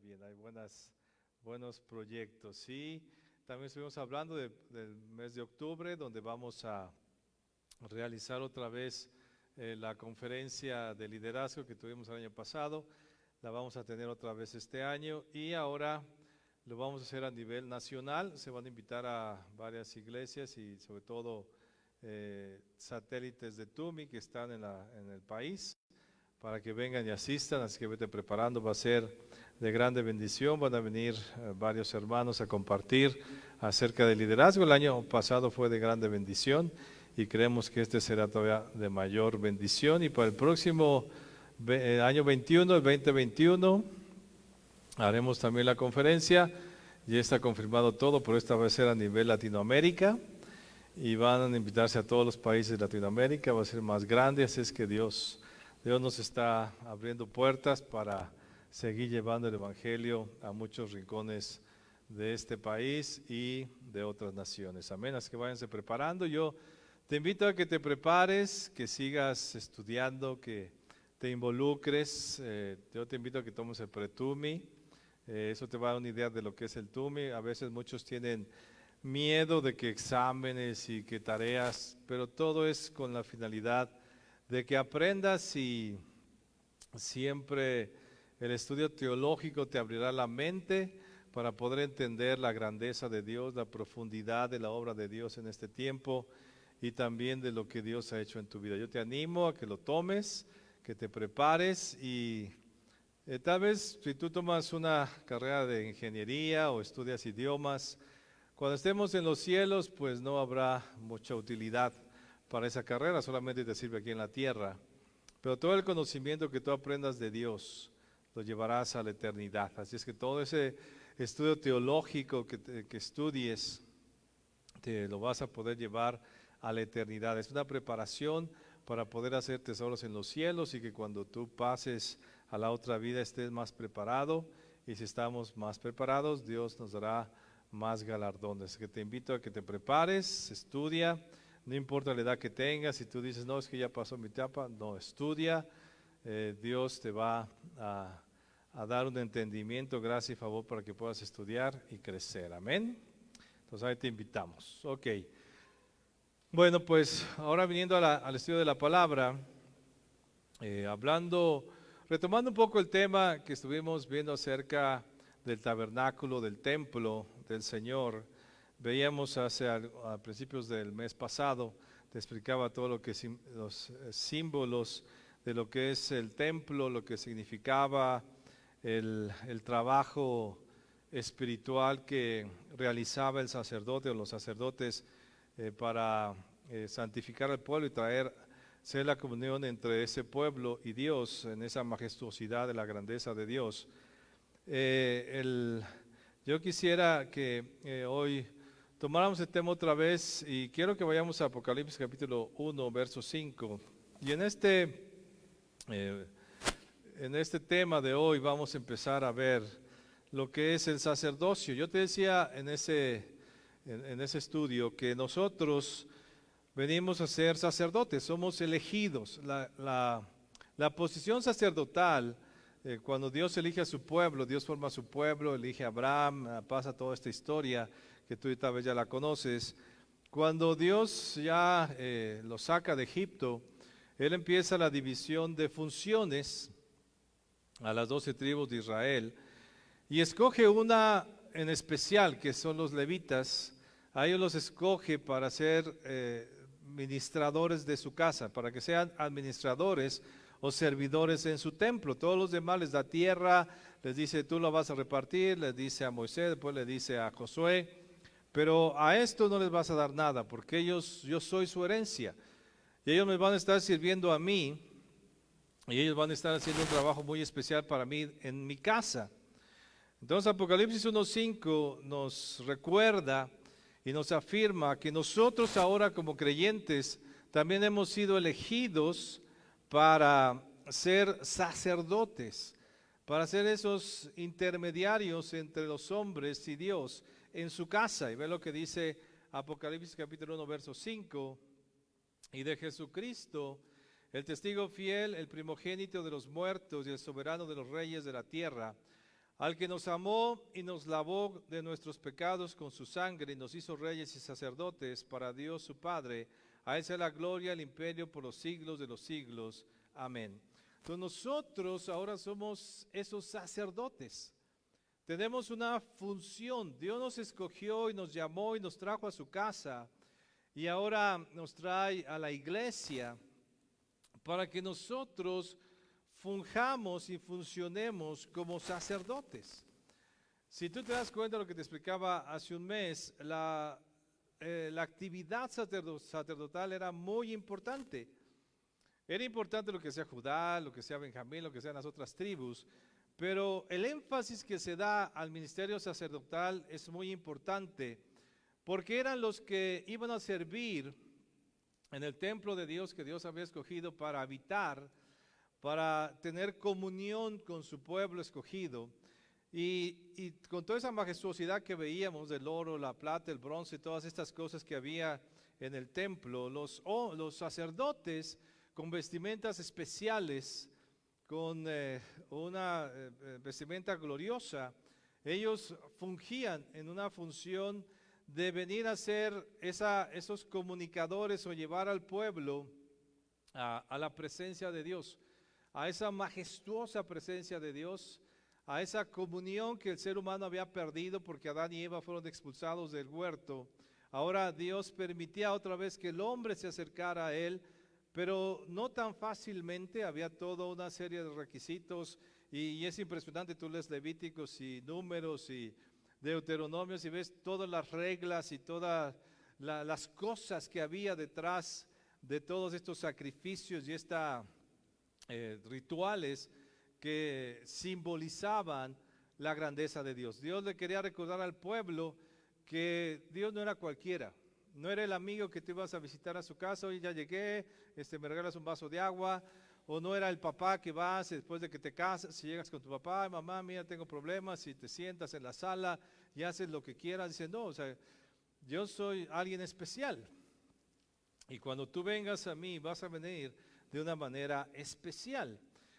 bien, hay buenos proyectos. Sí, también estuvimos hablando del mes de octubre, donde vamos a realizar otra vez la conferencia de liderazgo que tuvimos el año pasado. La vamos a tener otra vez este año y ahora lo vamos a hacer a nivel nacional. Se van a invitar a varias iglesias y sobre todo satélites de TUMI que están en el país, para que vengan y asistan, así que vete preparando, va a ser de grande bendición. Van a venir varios hermanos a compartir acerca del liderazgo. El año pasado fue de grande bendición y creemos que este será todavía de mayor bendición. Y para el próximo año 21, el 2021, haremos también la conferencia. Ya está confirmado todo, pero esta va a ser a nivel Latinoamérica y van a invitarse a todos los países de Latinoamérica. Va a ser más grande, así es que Dios nos está abriendo puertas para seguir llevando el Evangelio a muchos rincones de este país y de otras naciones. Amén, así que váyanse preparando. Yo te invito a que te prepares, que sigas estudiando, que te involucres. Yo te invito a que tomes el pre-TUMI. Eso te va a dar una idea de lo que es el TUMI. A veces muchos tienen miedo de que exámenes y que tareas, pero todo es con la finalidad de que aprendas, y siempre el estudio teológico te abrirá la mente para poder entender la grandeza de Dios, la profundidad de la obra de Dios en este tiempo y también de lo que Dios ha hecho en tu vida. Yo te animo a que lo tomes, que te prepares y tal vez si tú tomas una carrera de ingeniería o estudias idiomas, cuando estemos en los cielos pues no habrá mucha utilidad para esa carrera, solamente te sirve aquí en la tierra. Pero todo el conocimiento que tú aprendas de Dios lo llevarás a la eternidad. Así es que todo ese estudio teológico que estudies, te lo vas a poder llevar a la eternidad. Es una preparación para poder hacer tesoros en los cielos y que cuando tú pases a la otra vida estés más preparado. Y si estamos más preparados, Dios nos dará más galardones. Así que te invito a que te prepares, estudia. No importa la edad que tengas, si tú dices, no, es que ya pasó mi etapa, no, estudia. Dios te va a dar un entendimiento, gracia y favor para que puedas estudiar y crecer. Amén. Entonces ahí te invitamos. Ok. Bueno, pues ahora viniendo al estudio de la palabra, retomando un poco el tema que estuvimos viendo acerca del tabernáculo, del templo del Señor. Veíamos a principios del mes pasado, te explicaba todo lo que los símbolos de lo que es el templo, lo que significaba el trabajo espiritual que realizaba el sacerdote o los sacerdotes para santificar al pueblo y ser la comunión entre ese pueblo y Dios en esa majestuosidad de la grandeza de Dios. Yo quisiera que hoy tomáramos el tema otra vez y quiero que vayamos a Apocalipsis capítulo 1, verso 5. Y en este tema de hoy vamos a empezar a ver lo que es el sacerdocio. Yo te decía en ese estudio que nosotros venimos a ser sacerdotes, somos elegidos. La posición sacerdotal, cuando Dios elige a su pueblo, Dios forma a su pueblo, elige a Abraham, pasa toda esta historia que tú tal vez ya la conoces. Cuando Dios ya lo saca de Egipto, Él empieza la división de funciones a las 12 tribus de Israel y escoge una en especial, que son los levitas. A ellos los escoge para ser ministradores de su casa, para que sean administradores o servidores en su templo. Todos los demás les da tierra, les dice tú lo vas a repartir, les dice a Moisés, después le dice a Josué, pero a esto no les vas a dar nada, porque yo soy su herencia, y ellos me van a estar sirviendo a mí, y ellos van a estar haciendo un trabajo muy especial para mí en mi casa. Entonces Apocalipsis 1:5 nos recuerda y nos afirma que nosotros ahora como creyentes también hemos sido elegidos para ser sacerdotes, para ser esos intermediarios entre los hombres y Dios en su casa. Y ve lo que dice Apocalipsis capítulo 1, verso 5, y de Jesucristo, el testigo fiel, el primogénito de los muertos y el soberano de los reyes de la tierra, al que nos amó y nos lavó de nuestros pecados con su sangre y nos hizo reyes y sacerdotes para Dios su Padre. A Él sea la gloria, el imperio por los siglos de los siglos. Amén. Entonces nosotros ahora somos esos sacerdotes. Tenemos una función. Dios nos escogió y nos llamó y nos trajo a su casa. Y ahora nos trae a la iglesia para que nosotros fungamos y funcionemos como sacerdotes. Si tú te das cuenta de lo que te explicaba hace un mes, la actividad sacerdotal era muy importante. Era importante lo que sea Judá, lo que sea Benjamín, lo que sean las otras tribus, pero el énfasis que se da al ministerio sacerdotal es muy importante, porque eran los que iban a servir en el templo de Dios que Dios había escogido para habitar, para tener comunión con su pueblo escogido. Y con toda esa majestuosidad que veíamos del oro, la plata, el bronce, todas estas cosas que había en el templo, los sacerdotes con vestimentas especiales, con una vestimenta gloriosa, ellos fungían en una función de venir a ser esos comunicadores o llevar al pueblo a la presencia de Dios, a esa majestuosa presencia de Dios, a esa comunión que el ser humano había perdido porque Adán y Eva fueron expulsados del huerto. Ahora Dios permitía otra vez que el hombre se acercara a Él, pero no tan fácilmente. Había toda una serie de requisitos y es impresionante. Tú lees Levíticos y Números y Deuteronomios y ves todas las reglas y todas las cosas que había detrás de todos estos sacrificios y rituales que simbolizaban la grandeza de Dios. Dios le quería recordar al pueblo que Dios no era cualquiera. No era el amigo que te ibas a visitar a su casa, hoy ya llegué, me regalas un vaso de agua. O no era el papá que vas después de que te casas, si llegas con tu papá, mamá, mira, tengo problemas, y te sientas en la sala y haces lo que quieras. Dice, no, o sea, yo soy alguien especial. Y cuando tú vengas a mí, vas a venir de una manera especial.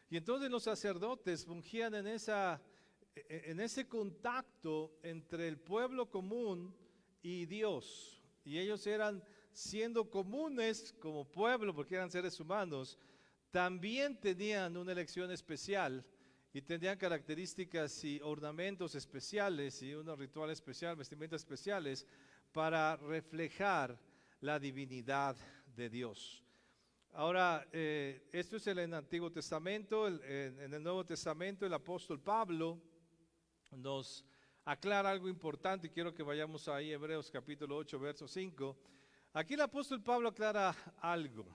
Y entonces los sacerdotes fungían en ese contacto entre el pueblo común y Dios. Y ellos eran, siendo comunes como pueblo, porque eran seres humanos, también tenían una elección especial y tenían características y ornamentos especiales y un ritual especial, vestimentas especiales para reflejar la divinidad de Dios. Ahora, esto es en el Antiguo Testamento. En el Nuevo Testamento el apóstol Pablo nos aclara algo importante y quiero que vayamos ahí, Hebreos capítulo 8, verso 5. Aquí el apóstol Pablo aclara algo.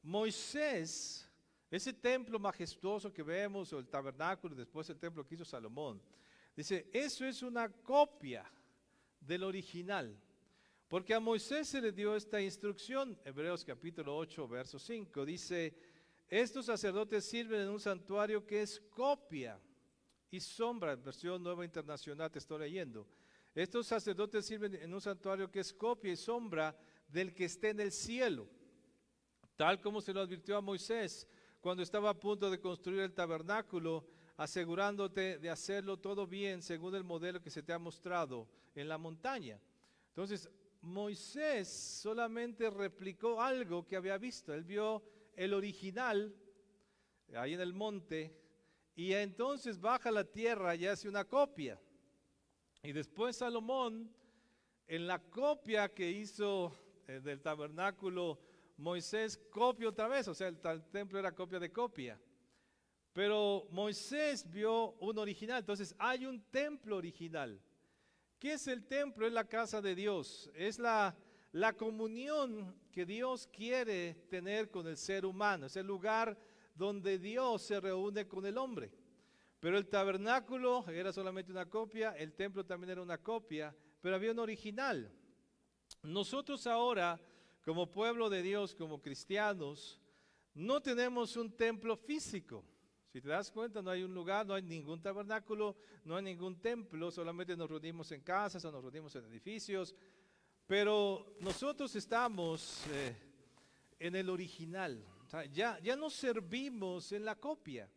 Moisés, ese templo majestuoso que vemos, o el tabernáculo, después el templo que hizo Salomón, dice, eso es una copia del original, porque a Moisés se le dio esta instrucción. Hebreos capítulo 8, verso 5, dice, estos sacerdotes sirven en un santuario que es copia y sombra, versión Nueva Internacional te estoy leyendo. Estos sacerdotes sirven en un santuario que es copia y sombra del que esté en el cielo, tal como se lo advirtió a Moisés cuando estaba a punto de construir el tabernáculo, asegurándote de hacerlo todo bien según el modelo que se te ha mostrado en la montaña. Entonces, Moisés solamente replicó algo que había visto. Él vio el original ahí en el monte y entonces baja a la tierra y hace una copia. Y después Salomón, en la copia que hizo del tabernáculo, Moisés copia otra vez, o sea, el templo era copia de copia. Pero Moisés vio un original, entonces hay un templo original. ¿Qué es el templo? Es la casa de Dios, es la comunión que Dios quiere tener con el ser humano, es el lugar donde Dios se reúne con el hombre. Pero el tabernáculo era solamente una copia, el templo también era una copia, pero había un original. Nosotros ahora, como pueblo de Dios, como cristianos, no tenemos un templo físico. Si te das cuenta, no hay un lugar, no hay ningún tabernáculo, no hay ningún templo, solamente nos reunimos en casas o nos reunimos en edificios, pero nosotros estamos en el original. O sea, ya no servimos en la copia.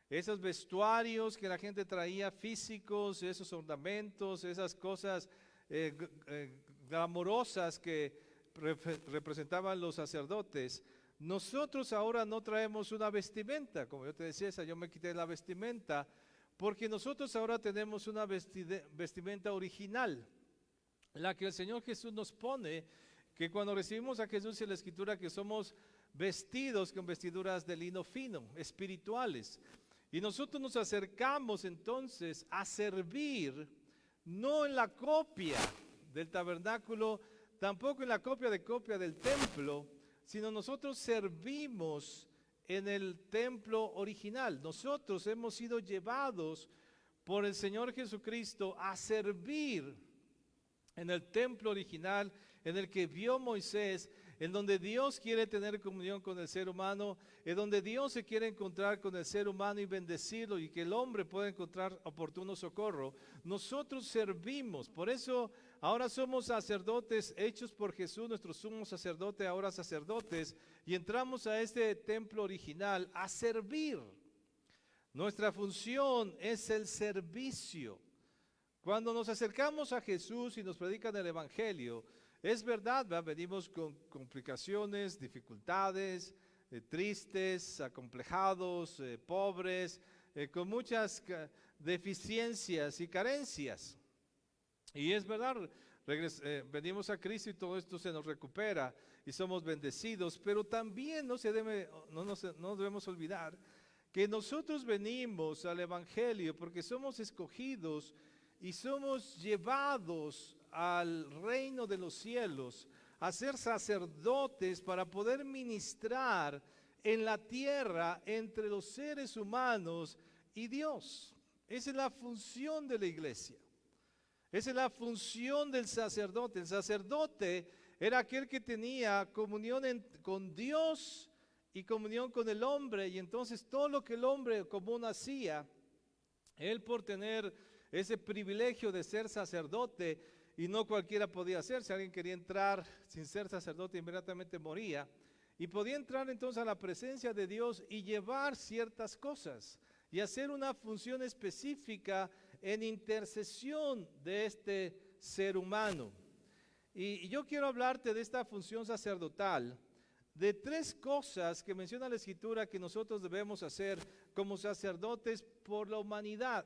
Esos vestuarios que la gente traía físicos, esos ornamentos, esas cosas glamorosas que representaban los sacerdotes. Nosotros ahora no traemos una vestimenta, como yo te decía, yo me quité la vestimenta, porque nosotros ahora tenemos una vestimenta original, la que el Señor Jesús nos pone, que cuando recibimos a Jesús en la Escritura que somos vestidos con vestiduras de lino fino, espirituales. Y nosotros nos acercamos entonces a servir, no en la copia del tabernáculo, tampoco en la copia del templo, sino nosotros servimos en el templo original. Nosotros hemos sido llevados por el Señor Jesucristo a servir en el templo original, en el que vio Moisés, en donde Dios quiere tener comunión con el ser humano, en donde Dios se quiere encontrar con el ser humano y bendecirlo, y que el hombre pueda encontrar oportuno socorro. Nosotros servimos, por eso ahora somos sacerdotes hechos por Jesús, nuestro sumo sacerdote, ahora sacerdotes, y entramos a este templo original a servir. Nuestra función es el servicio. Cuando nos acercamos a Jesús y nos predican el Evangelio, es verdad, venimos con complicaciones, dificultades, tristes, acomplejados, pobres, con muchas deficiencias y carencias. Y es verdad, venimos a Cristo y todo esto se nos recupera y somos bendecidos, pero también no debemos olvidar que nosotros venimos al Evangelio porque somos escogidos y somos llevados al reino de los cielos a ser sacerdotes para poder ministrar en la tierra entre los seres humanos y Dios. Esa es la función de la iglesia. Esa es la función del sacerdote. El sacerdote era aquel que tenía comunión con Dios y comunión con el hombre, y entonces todo lo que el hombre común hacía, él por tener ese privilegio de ser sacerdote, y no cualquiera podía hacer, si alguien quería entrar sin ser sacerdote inmediatamente moría, y podía entrar entonces a la presencia de Dios y llevar ciertas cosas y hacer una función específica en intercesión de este ser humano. Y yo quiero hablarte de esta función sacerdotal, de tres cosas que menciona la Escritura que nosotros debemos hacer como sacerdotes por la humanidad,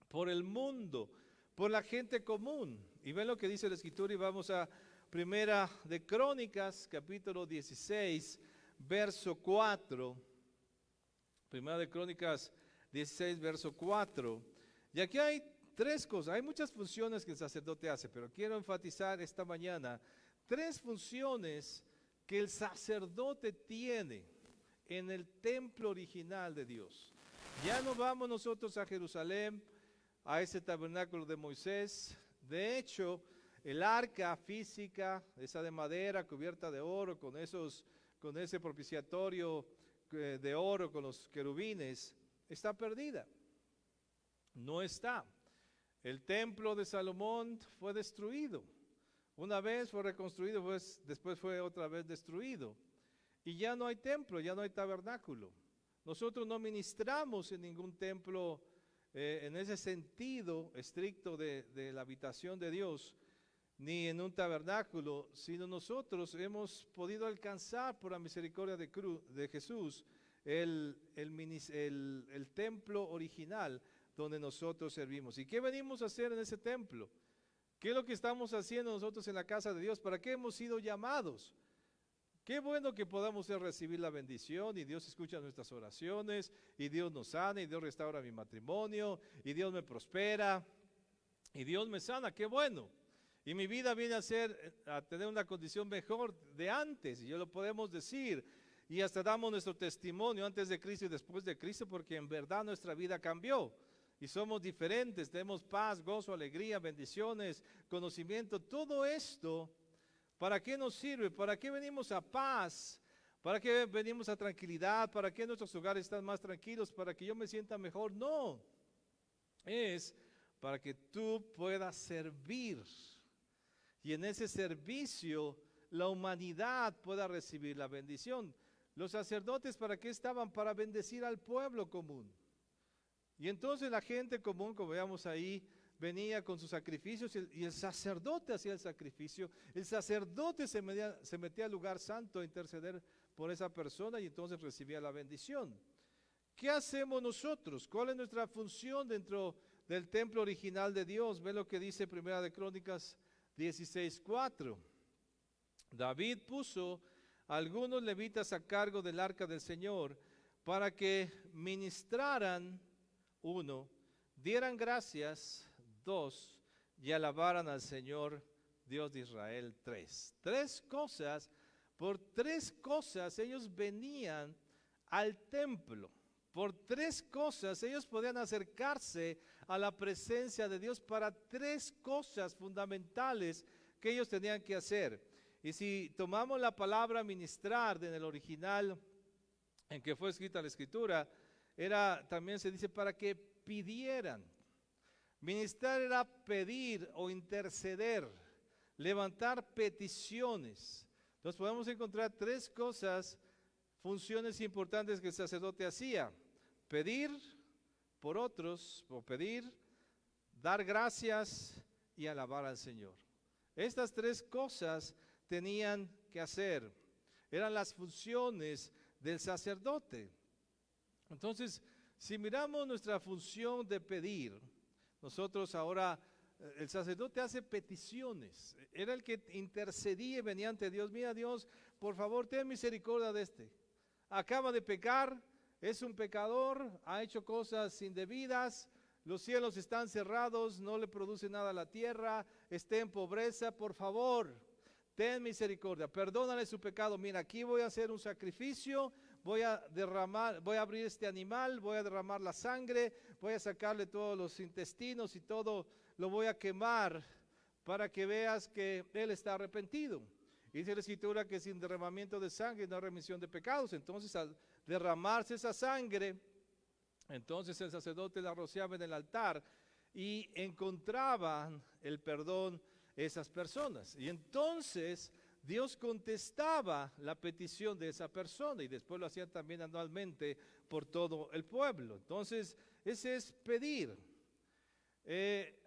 por el mundo, por la gente común. Y ven lo que dice la Escritura, y vamos a Primera de Crónicas, capítulo 16, verso 4. Primera de Crónicas 16, verso 4. Y aquí hay tres cosas, hay muchas funciones que el sacerdote hace, pero quiero enfatizar esta mañana tres funciones que el sacerdote tiene en el templo original de Dios. Ya no vamos nosotros a Jerusalén, a ese tabernáculo de Moisés. De hecho, el arca física, esa de madera cubierta de oro, con ese propiciatorio de oro, con los querubines, está perdida. No está. El templo de Salomón fue destruido. Una vez fue reconstruido, pues, después fue otra vez destruido. Y ya no hay templo, ya no hay tabernáculo. Nosotros no ministramos en ningún templo en ese sentido estricto de la habitación de Dios, ni en un tabernáculo, sino nosotros hemos podido alcanzar por la misericordia de Jesús el templo original donde nosotros servimos. ¿Y qué venimos a hacer en ese templo? ¿Qué es lo que estamos haciendo nosotros en la casa de Dios? ¿Para qué hemos sido llamados? Qué bueno que podamos recibir la bendición y Dios escucha nuestras oraciones y Dios nos sana y Dios restaura mi matrimonio y Dios me prospera y Dios me sana. Qué bueno. Y mi vida viene a tener una condición mejor de antes, y yo lo podemos decir, y hasta damos nuestro testimonio antes de Cristo y después de Cristo, porque en verdad nuestra vida cambió y somos diferentes, tenemos paz, gozo, alegría, bendiciones, conocimiento. Todo esto, ¿para qué nos sirve? ¿Para qué venimos a paz? ¿Para qué venimos a tranquilidad? ¿Para qué nuestros hogares están más tranquilos? ¿Para que yo me sienta mejor? No, es para que tú puedas servir. Y en ese servicio la humanidad pueda recibir la bendición. Los sacerdotes, ¿para qué estaban? Para bendecir al pueblo común. Y entonces la gente común, como veamos ahí, venía con sus sacrificios y el sacerdote hacía el sacrificio. El sacerdote se metía al lugar santo a interceder por esa persona y entonces recibía la bendición. ¿Qué hacemos nosotros? ¿Cuál es nuestra función dentro del templo original de Dios? Ve lo que dice Primera de Crónicas 16:4. David puso a algunos levitas a cargo del arca del Señor para que ministraran, 1, dieran gracias, 2, y alabaran al Señor Dios de Israel, 3. Por tres cosas ellos venían al templo. Por tres cosas ellos podían acercarse a la presencia de Dios para tres cosas fundamentales que ellos tenían que hacer. Y si tomamos la palabra ministrar en el original en que fue escrita la escritura, también se dice para que pidieran. Ministrar era pedir o interceder, levantar peticiones. Entonces podemos encontrar tres cosas, funciones importantes que el sacerdote hacía: pedir por otros, o pedir, dar gracias y alabar al Señor. Estas tres cosas tenían que hacer, eran las funciones del sacerdote. Entonces, si miramos nuestra función de pedir, nosotros ahora, el sacerdote hace peticiones, era el que intercedía y venía ante Dios. Mira, Dios, por favor, ten misericordia de este. Acaba de pecar, es un pecador, ha hecho cosas indebidas, los cielos están cerrados, no le produce nada a la tierra, está en pobreza, por favor, ten misericordia, perdónale su pecado. Mira, aquí voy a hacer un sacrificio, voy a abrir este animal, voy a derramar la sangre, voy a sacarle todos los intestinos y todo lo voy a quemar para que veas que él está arrepentido. Y dice la escritura que sin derramamiento de sangre no hay remisión de pecados. Entonces, al derramarse esa sangre, entonces el sacerdote la rociaba en el altar y encontraban el perdón esas personas. Y entonces Dios contestaba la petición de esa persona y después lo hacían también anualmente por todo el pueblo. Entonces, ese es pedir.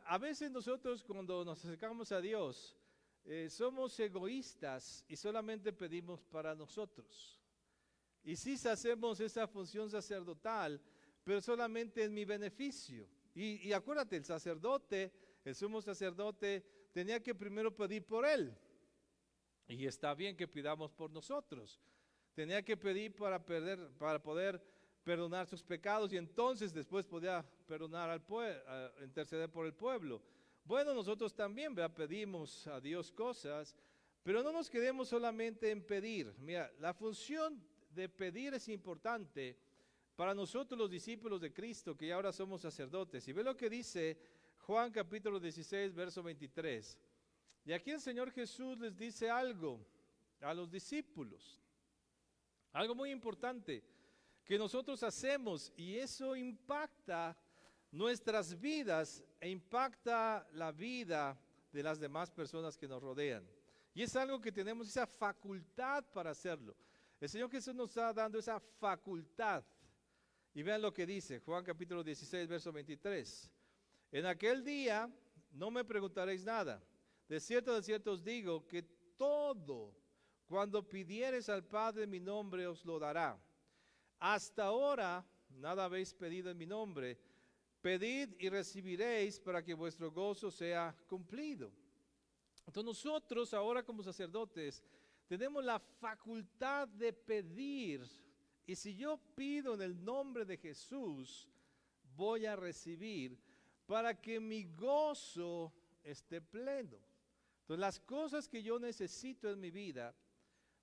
A veces nosotros cuando nos acercamos a Dios, somos egoístas y solamente pedimos para nosotros. Y sí hacemos esa función sacerdotal, pero solamente en mi beneficio. Y acuérdate, el sacerdote, el sumo sacerdote, tenía que primero pedir por él. Y está bien que pidamos por nosotros. Tenía que pedir para poder perdonar sus pecados y entonces después podía perdonar al pueblo, interceder por el pueblo. Bueno, nosotros también pedimos a Dios cosas, pero no nos quedemos solamente en pedir. Mira, la función de pedir es importante para nosotros los discípulos de Cristo, que ya ahora somos sacerdotes. Y ve lo que dice Juan capítulo 16, verso 23. Y aquí el Señor Jesús les dice algo a los discípulos, algo muy importante que nosotros hacemos, y eso impacta nuestras vidas e impacta la vida de las demás personas que nos rodean. Y es algo que tenemos esa facultad para hacerlo. El Señor Jesús nos está dando esa facultad. Y vean lo que dice Juan capítulo 16, verso 23. En aquel día no me preguntaréis nada. De cierto os digo que todo cuando pidiereis al Padre en mi nombre os lo dará. Hasta ahora nada habéis pedido en mi nombre. Pedid y recibiréis para que vuestro gozo sea cumplido. Entonces nosotros ahora como sacerdotes tenemos la facultad de pedir. Y si yo pido en el nombre de Jesús, voy a recibir para que mi gozo esté pleno. Entonces las cosas que yo necesito en mi vida,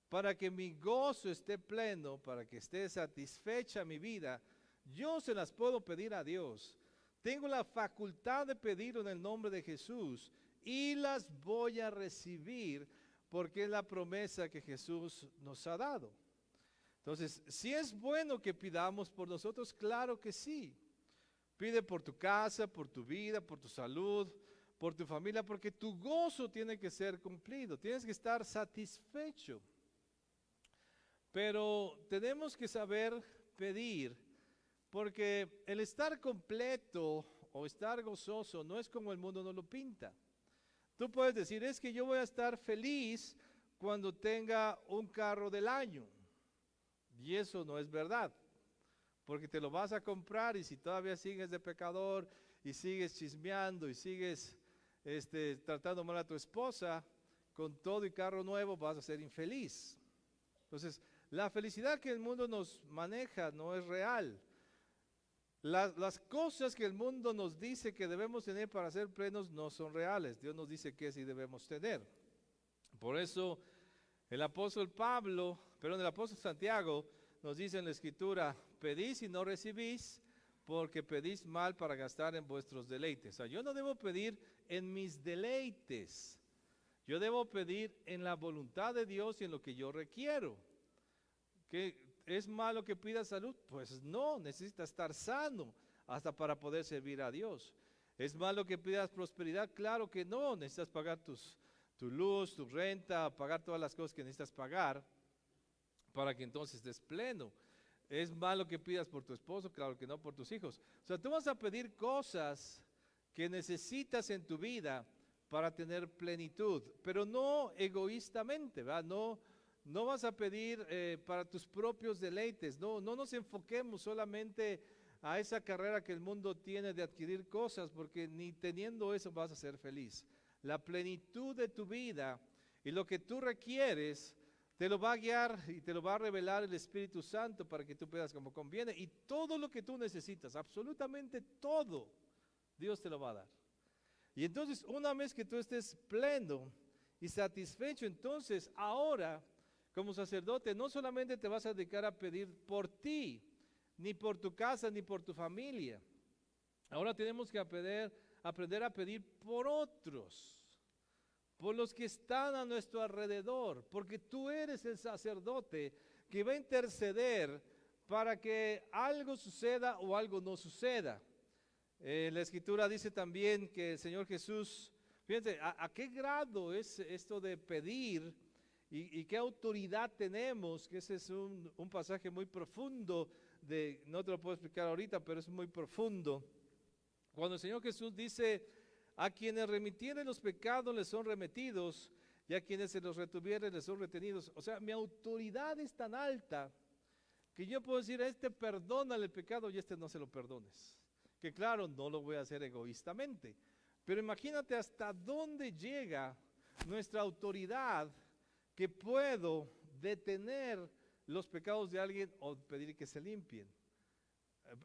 para que mi gozo esté pleno, para que esté satisfecha mi vida, yo se las puedo pedir a Dios. Tengo la facultad de pedir en el nombre de Jesús y las voy a recibir porque es la promesa que Jesús nos ha dado. Entonces, si es bueno que pidamos por nosotros, claro que sí. Pide por tu casa, por tu vida, por tu salud, por tu familia, porque tu gozo tiene que ser cumplido, tienes que estar satisfecho. Pero tenemos que saber pedir, porque el estar completo o estar gozoso no es como el mundo nos lo pinta. Tú puedes decir, es que yo voy a estar feliz cuando tenga un carro del año. Y eso no es verdad, porque te lo vas a comprar y si todavía sigues de pecador y sigues chismeando y sigues tratando mal a tu esposa, con todo y carro nuevo vas a ser infeliz. Entonces, la felicidad que el mundo nos maneja no es real. Las cosas que el mundo nos dice que debemos tener para ser plenos no son reales. Dios nos dice que sí debemos tener. Por eso el apóstol Santiago nos dice en la Escritura, pedís y no recibís, porque pedís mal para gastar en vuestros deleites. O sea, yo no debo pedir en mis deleites. Yo debo pedir en la voluntad de Dios y en lo que yo requiero. ¿Que es malo que pida salud? Pues no, necesita estar sano hasta para poder servir a Dios. ¿Es malo que pidas prosperidad? Claro que no, necesitas pagar tu luz, tu renta, pagar todas las cosas que necesitas pagar para que entonces estés pleno. ¿Es malo que pidas por tu esposo? Claro que no, por tus hijos. O sea, tú vas a pedir cosas que necesitas en tu vida para tener plenitud, pero no egoístamente, ¿verdad? No vas a pedir para tus propios deleites. No nos enfoquemos solamente a esa carrera que el mundo tiene de adquirir cosas, porque ni teniendo eso vas a ser feliz. La plenitud de tu vida y lo que tú requieres te lo va a guiar y te lo va a revelar el Espíritu Santo para que tú puedas como conviene. Y todo lo que tú necesitas, absolutamente todo, Dios te lo va a dar. Y entonces una vez que tú estés pleno y satisfecho, entonces ahora como sacerdote no solamente te vas a dedicar a pedir por ti, ni por tu casa, ni por tu familia. Ahora tenemos que aprender a pedir por otros, por los que están a nuestro alrededor, porque tú eres el sacerdote que va a interceder para que algo suceda o algo no suceda. La Escritura dice también que el Señor Jesús, fíjense, ¿a qué grado es esto de pedir y qué autoridad tenemos? Que ese es un pasaje muy profundo, no te lo puedo explicar ahorita, pero es muy profundo. Cuando el Señor Jesús dice, a quienes remitieren los pecados les son remitidos, y a quienes se los retuvieren les son retenidos. O sea, mi autoridad es tan alta que yo puedo decir, a este perdónale el pecado y a este no se lo perdones. Que claro, no lo voy a hacer egoístamente, pero imagínate hasta dónde llega nuestra autoridad, que puedo detener los pecados de alguien o pedir que se limpien.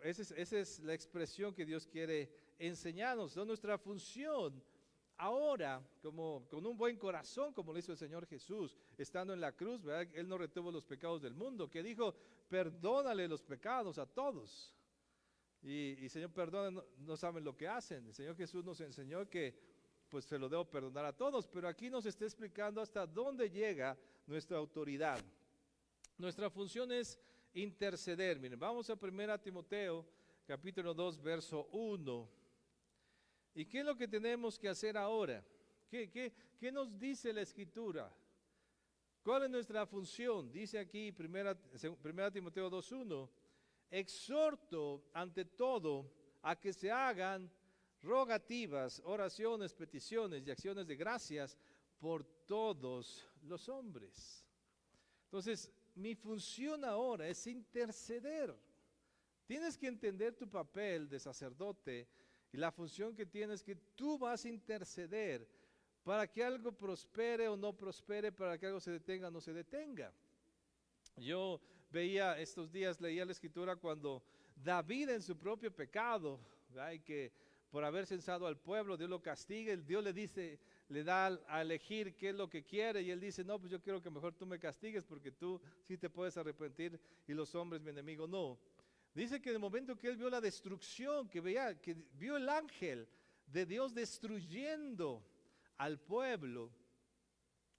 Esa es la expresión que Dios quiere enseñarnos. Es nuestra función ahora, como con un buen corazón, como lo hizo el Señor Jesús, estando en la cruz, ¿verdad? Él no retuvo los pecados del mundo, que dijo, perdónale los pecados a todos. Y Señor, perdona, no saben lo que hacen. El Señor Jesús nos enseñó que pues se lo debo perdonar a todos, pero aquí nos está explicando hasta dónde llega nuestra autoridad. Nuestra función es interceder. Miren, vamos a 1 Timoteo, capítulo 2, verso 1. ¿Y qué es lo que tenemos que hacer ahora? ¿Qué nos dice la Escritura? ¿Cuál es nuestra función? Dice aquí 1 Timoteo 2, 1. Exhorto ante todo a que se hagan rogativas, oraciones, peticiones y acciones de gracias por todos los hombres. Entonces, mi función ahora es interceder. Tienes que entender tu papel de sacerdote y la función que tienes, que tú vas a interceder para que algo prospere o no prospere, para que algo se detenga o no se detenga. Yo veía estos días, leía la Escritura cuando David en su propio pecado, ¿verdad? Y que por haber censado al pueblo, Dios lo castiga, Dios le dice, le da a elegir qué es lo que quiere, y él dice, no, pues yo quiero que mejor tú me castigues, porque tú sí te puedes arrepentir, y los hombres, mi enemigo, no. Dice que en el momento que él vio la destrucción, que vio el ángel de Dios destruyendo al pueblo,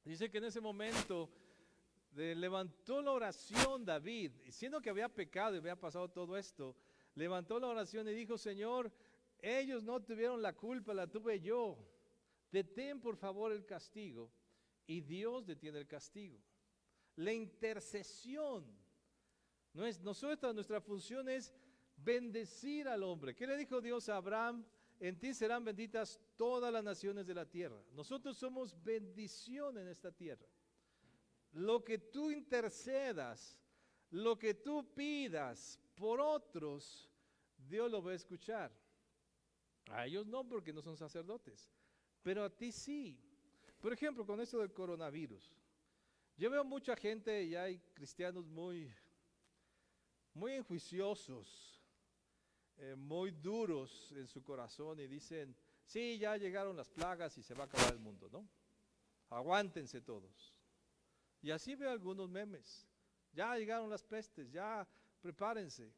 dice que en ese momento levantó la oración David, y siendo que había pecado y había pasado todo esto, levantó la oración y dijo, Señor, ellos no tuvieron la culpa, la tuve yo. Detén por favor el castigo. Y Dios detiene el castigo. La intercesión. Nuestra función es bendecir al hombre. ¿Qué le dijo Dios a Abraham? En ti serán benditas todas las naciones de la tierra. Nosotros somos bendición en esta tierra. Lo que tú intercedas, lo que tú pidas por otros, Dios lo va a escuchar. A ellos no, porque no son sacerdotes, pero a ti sí. Por ejemplo, con esto del coronavirus, yo veo mucha gente y hay cristianos muy enjuiciosos, muy duros en su corazón y dicen, sí, ya llegaron las plagas y se va a acabar el mundo, ¿no? Aguántense todos. Y así veo algunos memes. Ya llegaron las pestes, ya prepárense.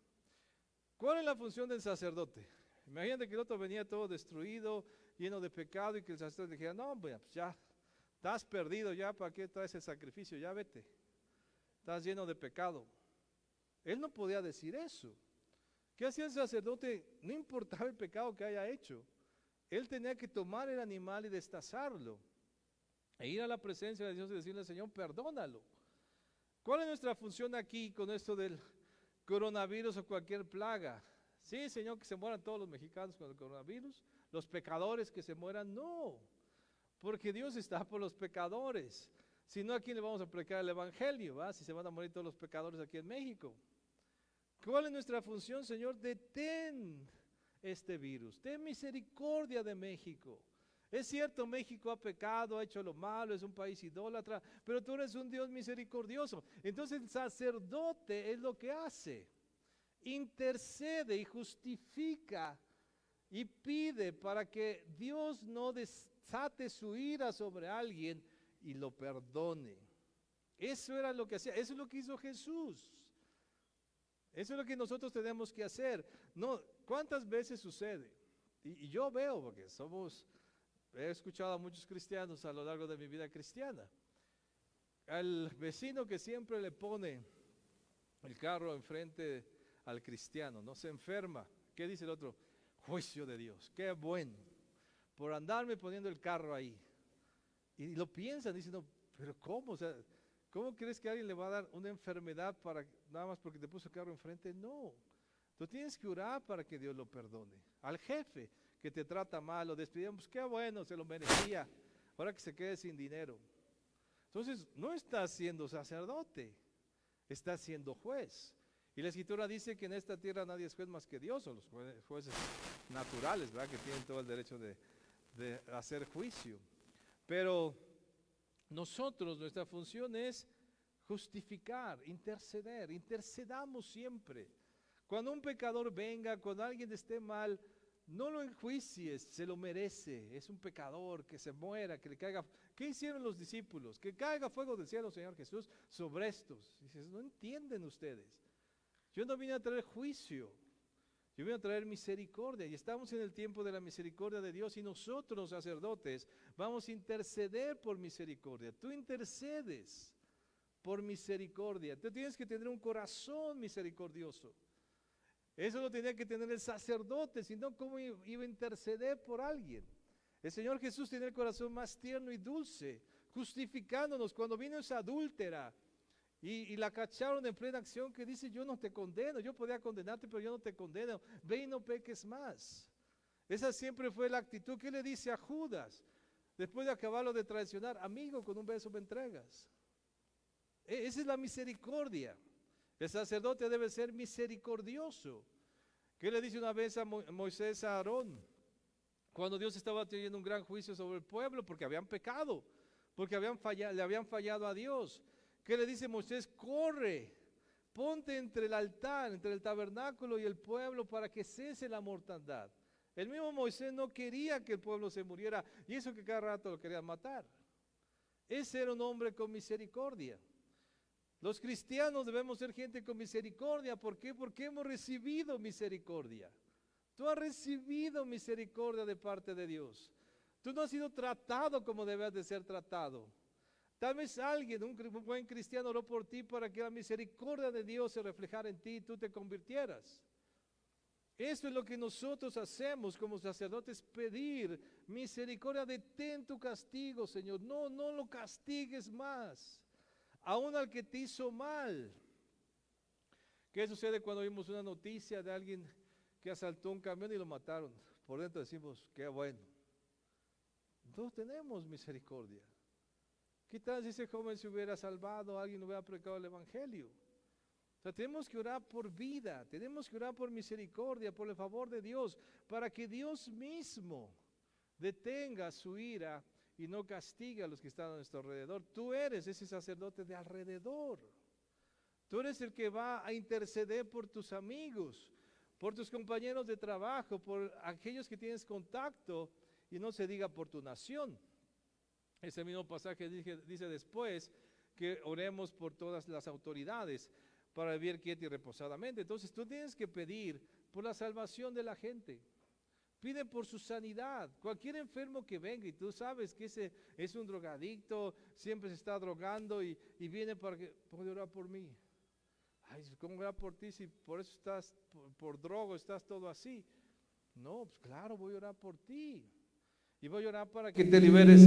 ¿Cuál es la función del sacerdote? Imagínate que el otro venía todo destruido, lleno de pecado y que el sacerdote dijera, no, bueno, pues ya estás perdido, ya para qué traes el sacrificio, ya vete. Estás lleno de pecado. Él no podía decir eso. ¿Qué hacía el sacerdote? No importaba el pecado que haya hecho. Él tenía que tomar el animal y destazarlo. E ir a la presencia de Dios y decirle, Señor, perdónalo. ¿Cuál es nuestra función aquí con esto del coronavirus o cualquier plaga? Sí, Señor, que se mueran todos los mexicanos con el coronavirus. Los pecadores que se mueran, no. Porque Dios está por los pecadores. Si no, ¿a quién le vamos a predicar el evangelio? ¿Va? Si se van a morir todos los pecadores aquí en México. ¿Cuál es nuestra función, Señor? Detén este virus. Ten misericordia de México. Es cierto, México ha pecado, ha hecho lo malo, es un país idólatra, pero tú eres un Dios misericordioso. Entonces el sacerdote es lo que hace. Intercede y justifica y pide para que Dios no desate su ira sobre alguien y lo perdone. Eso era lo que hacía, eso es lo que hizo Jesús. Eso es lo que nosotros tenemos que hacer. No, ¿cuántas veces sucede? Y yo veo, porque he escuchado a muchos cristianos a lo largo de mi vida cristiana. Al vecino que siempre le pone el carro enfrente al cristiano, no se enferma. ¿Qué dice el otro? Juicio de Dios, qué bueno, por andarme poniendo el carro ahí. Y lo piensan, dicen, no, pero ¿cómo? O sea, ¿cómo crees que alguien le va a dar una enfermedad nada más porque te puso el carro enfrente? No. Tú tienes que orar para que Dios lo perdone. Al jefe que te trata mal, lo despidimos, qué bueno, se lo merecía. Ahora que se quede sin dinero. Entonces, no estás siendo sacerdote, estás siendo juez. Y la Escritura dice que en esta tierra nadie es juez más que Dios, o los jueces naturales, ¿verdad? Que tienen todo el derecho de hacer juicio. Pero nosotros, nuestra función es justificar, interceder, intercedamos siempre. Cuando un pecador venga, cuando alguien esté mal, no lo enjuicies, se lo merece, es un pecador, que se muera, que le caiga. ¿Qué hicieron los discípulos? Que caiga fuego del cielo, Señor Jesús, sobre estos. Dices, no entienden ustedes. Yo no vine a traer juicio, yo vine a traer misericordia. Y estamos en el tiempo de la misericordia de Dios y nosotros, los sacerdotes, vamos a interceder por misericordia. Tú intercedes por misericordia. Tú tienes que tener un corazón misericordioso. Eso lo tenía que tener el sacerdote, si no, ¿cómo iba a interceder por alguien? El Señor Jesús tiene el corazón más tierno y dulce, justificándonos. Cuando vino esa adúltera y la cacharon en plena acción, que dice, yo no te condeno, yo podía condenarte, pero yo no te condeno, ve y no peques más. Esa siempre fue la actitud. ¿Qué le dice a Judas? Después de acabarlo de traicionar, amigo, con un beso me entregas. Esa es la misericordia. El sacerdote debe ser misericordioso. ¿Qué le dice una vez a Moisés a Aarón? Cuando Dios estaba teniendo un gran juicio sobre el pueblo porque habían pecado, porque le habían fallado a Dios. ¿Qué le dice Moisés? Corre, ponte entre el altar, entre el tabernáculo y el pueblo para que cese la mortandad. El mismo Moisés no quería que el pueblo se muriera y eso que cada rato lo querían matar. Ese era un hombre con misericordia. Los cristianos debemos ser gente con misericordia. ¿Por qué? Porque hemos recibido misericordia. Tú has recibido misericordia de parte de Dios. Tú no has sido tratado como debes de ser tratado. Tal vez alguien, un buen cristiano, oró por ti para que la misericordia de Dios se reflejara en ti y tú te convirtieras. Eso es lo que nosotros hacemos como sacerdotes, pedir misericordia. Detén tu castigo, Señor. No lo castigues más. aún al que te hizo mal. ¿Qué sucede cuando vimos una noticia de alguien que asaltó un camión y lo mataron? Por dentro decimos, qué bueno. Todos tenemos misericordia. ¿Qué tal si ese joven se hubiera salvado, alguien hubiera predicado el evangelio? O sea, tenemos que orar por vida, tenemos que orar por misericordia, por el favor de Dios, para que Dios mismo detenga su ira y no castigue a los que están a nuestro alrededor. Tú eres ese sacerdote de alrededor. Tú eres el que va a interceder por tus amigos, por tus compañeros de trabajo, por aquellos que tienes contacto, y no se diga por tu nación. Ese mismo pasaje dice después que oremos por todas las autoridades para vivir quieta y reposadamente. Entonces tú tienes que pedir por la salvación de la gente. Pide por su sanidad. Cualquier enfermo que venga y tú sabes que ese es un drogadicto, siempre se está drogando y viene para que puede orar por mí. Ay, ¿cómo orar por ti si por eso estás, por droga estás todo así? No, pues claro, voy a orar por ti. Y voy a orar para que te liberes.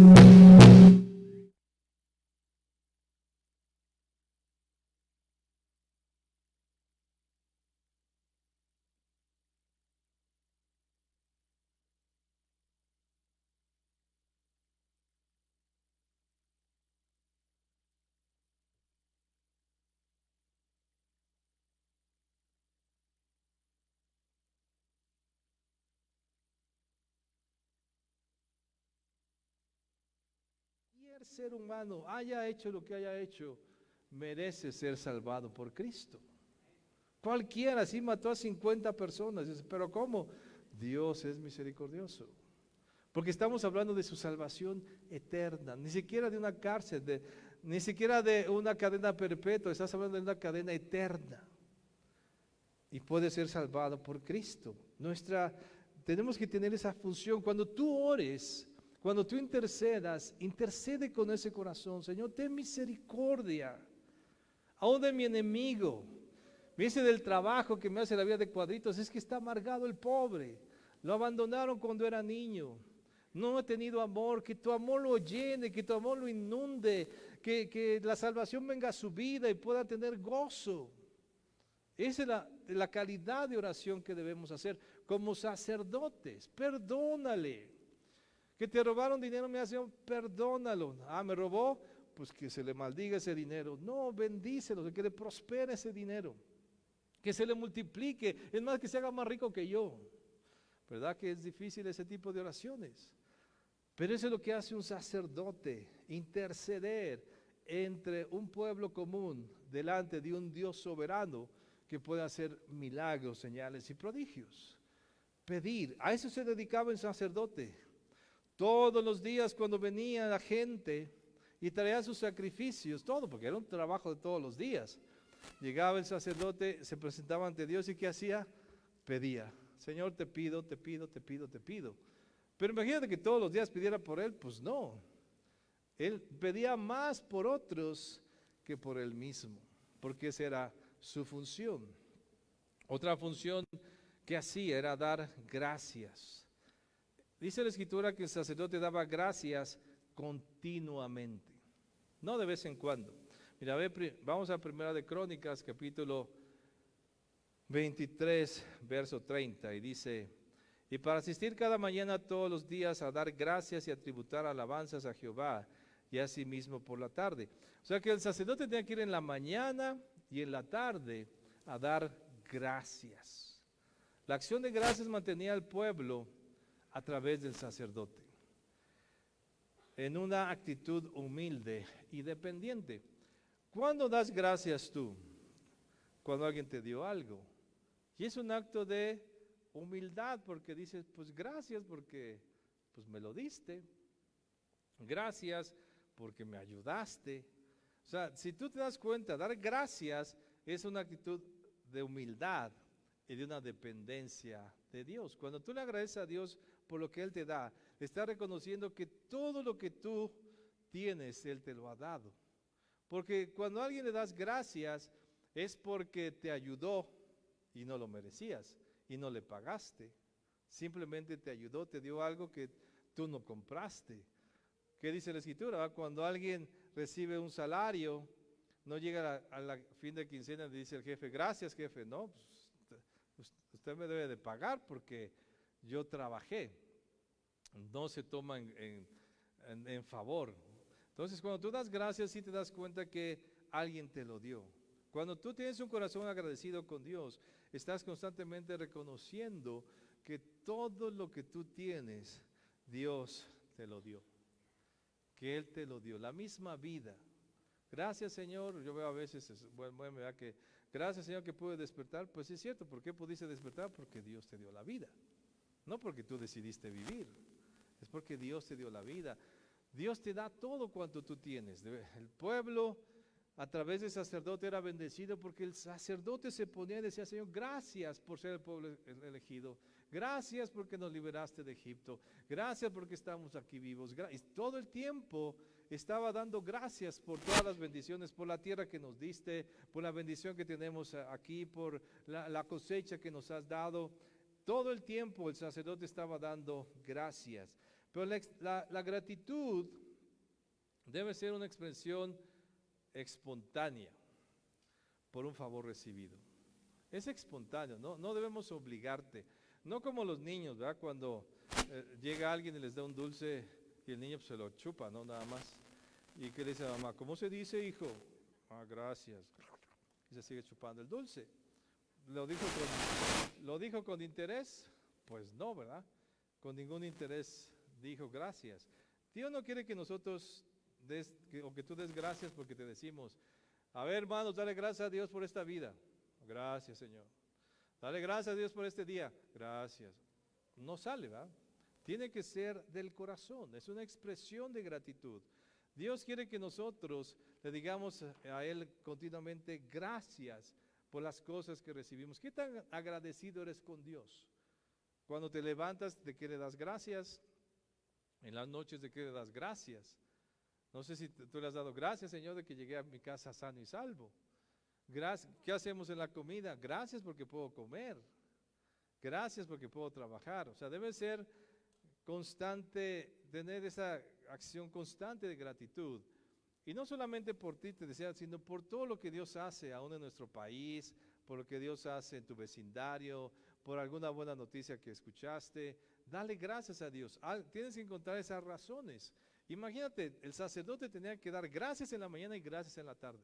Cualquier ser humano haya hecho lo que haya hecho, merece ser salvado por Cristo. Cualquiera, así mató a 50 personas. Pero ¿cómo? Dios es misericordioso. Porque estamos hablando de su salvación eterna, ni siquiera de una cárcel, ni siquiera de una cadena perpetua, estás hablando de una cadena eterna. Y puede ser salvado por Cristo. Tenemos que tener esa función. Cuando tú ores, cuando tú intercedas, intercede con ese corazón. Señor, ten misericordia, aún de mi enemigo. Me dice del trabajo que me hace la vida de cuadritos, es que está amargado el pobre. Lo abandonaron cuando era niño. No ha tenido amor, que tu amor lo llene, que tu amor lo inunde, que la salvación venga a su vida y pueda tener gozo. Esa es la calidad de oración que debemos hacer como sacerdotes. Perdónale. Que te robaron dinero, me hace, perdónalo. Ah, me robó, pues que se le maldiga ese dinero. No, bendícelo, que le prospere ese dinero. Que se le multiplique, es más, que se haga más rico que yo. ¿Verdad que es difícil ese tipo de oraciones? Pero eso es lo que hace un sacerdote, interceder entre un pueblo común delante de un Dios soberano que puede hacer milagros, señales y prodigios. Pedir, a eso se dedicaba el sacerdote. Todos los días cuando venía la gente y traía sus sacrificios, todo, porque era un trabajo de todos los días. Llegaba el sacerdote, se presentaba ante Dios y ¿qué hacía? Pedía, Señor, te pido, te pido, te pido, te pido. Pero imagínate que todos los días pidiera por él, pues no. Él pedía más por otros que por él mismo, porque esa era su función. Otra función que hacía era dar gracias. Dice la Escritura que el sacerdote daba gracias continuamente, no de vez en cuando. Mira, vamos a Primera de Crónicas, capítulo 23, verso 30, y dice: y para asistir cada mañana todos los días a dar gracias y a tributar alabanzas a Jehová, y asimismo por la tarde. O sea que el sacerdote tenía que ir en la mañana y en la tarde a dar gracias. La acción de gracias mantenía al pueblo a través del sacerdote, en una actitud humilde y dependiente. ¿Cuándo das gracias tú? Cuando alguien te dio algo. Y es un acto de humildad, porque dices, pues gracias porque pues me lo diste. Gracias porque me ayudaste. O sea, si tú te das cuenta, dar gracias es una actitud de humildad y de una dependencia de Dios. Cuando tú le agradeces a Dios por lo que Él te da, estás reconociendo que todo lo que tú tienes, Él te lo ha dado. Porque cuando a alguien le das gracias, es porque te ayudó y no lo merecías y no le pagaste. Simplemente te ayudó, te dio algo que tú no compraste. ¿Qué dice la Escritura? Cuando alguien recibe un salario no llega a la fin de quincena y le dice el jefe, gracias jefe, no, pues, usted me debe de pagar porque yo trabajé. No se toma en favor. Entonces, cuando tú das gracias, sí te das cuenta que alguien te lo dio. Cuando tú tienes un corazón agradecido con Dios, estás constantemente reconociendo que todo lo que tú tienes, Dios te lo dio. Que Él te lo dio, la misma vida. Gracias Señor, yo veo a veces, ¿verdad? Que gracias Señor que pude despertar. Pues es cierto, ¿por qué pudiste despertar? Porque Dios te dio la vida. No porque tú decidiste vivir, es porque Dios te dio la vida. Dios te da todo cuanto tú tienes. El pueblo a través del sacerdote era bendecido porque el sacerdote se ponía y decía, Señor, gracias por ser el pueblo elegido. Gracias porque nos liberaste de Egipto. Gracias porque estamos aquí vivos. Y todo el tiempo estaba dando gracias por todas las bendiciones, por la tierra que nos diste, por la bendición que tenemos aquí, por la cosecha que nos has dado. Todo el tiempo el sacerdote estaba dando gracias. Pero la gratitud debe ser una expresión espontánea por un favor recibido. Es espontáneo, no debemos obligarte. No como los niños, ¿verdad? Cuando llega alguien y les da un dulce y el niño se lo chupa, ¿no? Nada más. ¿Y qué le dice a la mamá? ¿Cómo se dice, hijo? Ah, gracias. Y se sigue chupando el dulce. ¿Lo dijo con interés? Pues no, ¿verdad? Con ningún interés dijo gracias. Dios no quiere que nosotros que tú des gracias porque te decimos, a ver hermanos, dale gracias a Dios por esta vida. Gracias Señor. Dale gracias a Dios por este día. Gracias. No sale, ¿verdad? Tiene que ser del corazón, es una expresión de gratitud. Dios quiere que nosotros le digamos a Él continuamente gracias por las cosas que recibimos. ¿Qué tan agradecido eres con Dios? Cuando te levantas, ¿de qué le das gracias? En las noches, ¿de qué le das gracias? No sé si tú le has dado gracias, Señor, de que llegué a mi casa sano y salvo. ¿Qué hacemos en la comida? Gracias porque puedo comer. Gracias porque puedo trabajar. O sea, debe ser constante, tener esa acción constante de gratitud. Y no solamente por ti, te decía, sino por todo lo que Dios hace aún en nuestro país, por lo que Dios hace en tu vecindario, por alguna buena noticia que escuchaste. Dale gracias a Dios. Tienes que encontrar esas razones. Imagínate, el sacerdote tenía que dar gracias en la mañana y gracias en la tarde.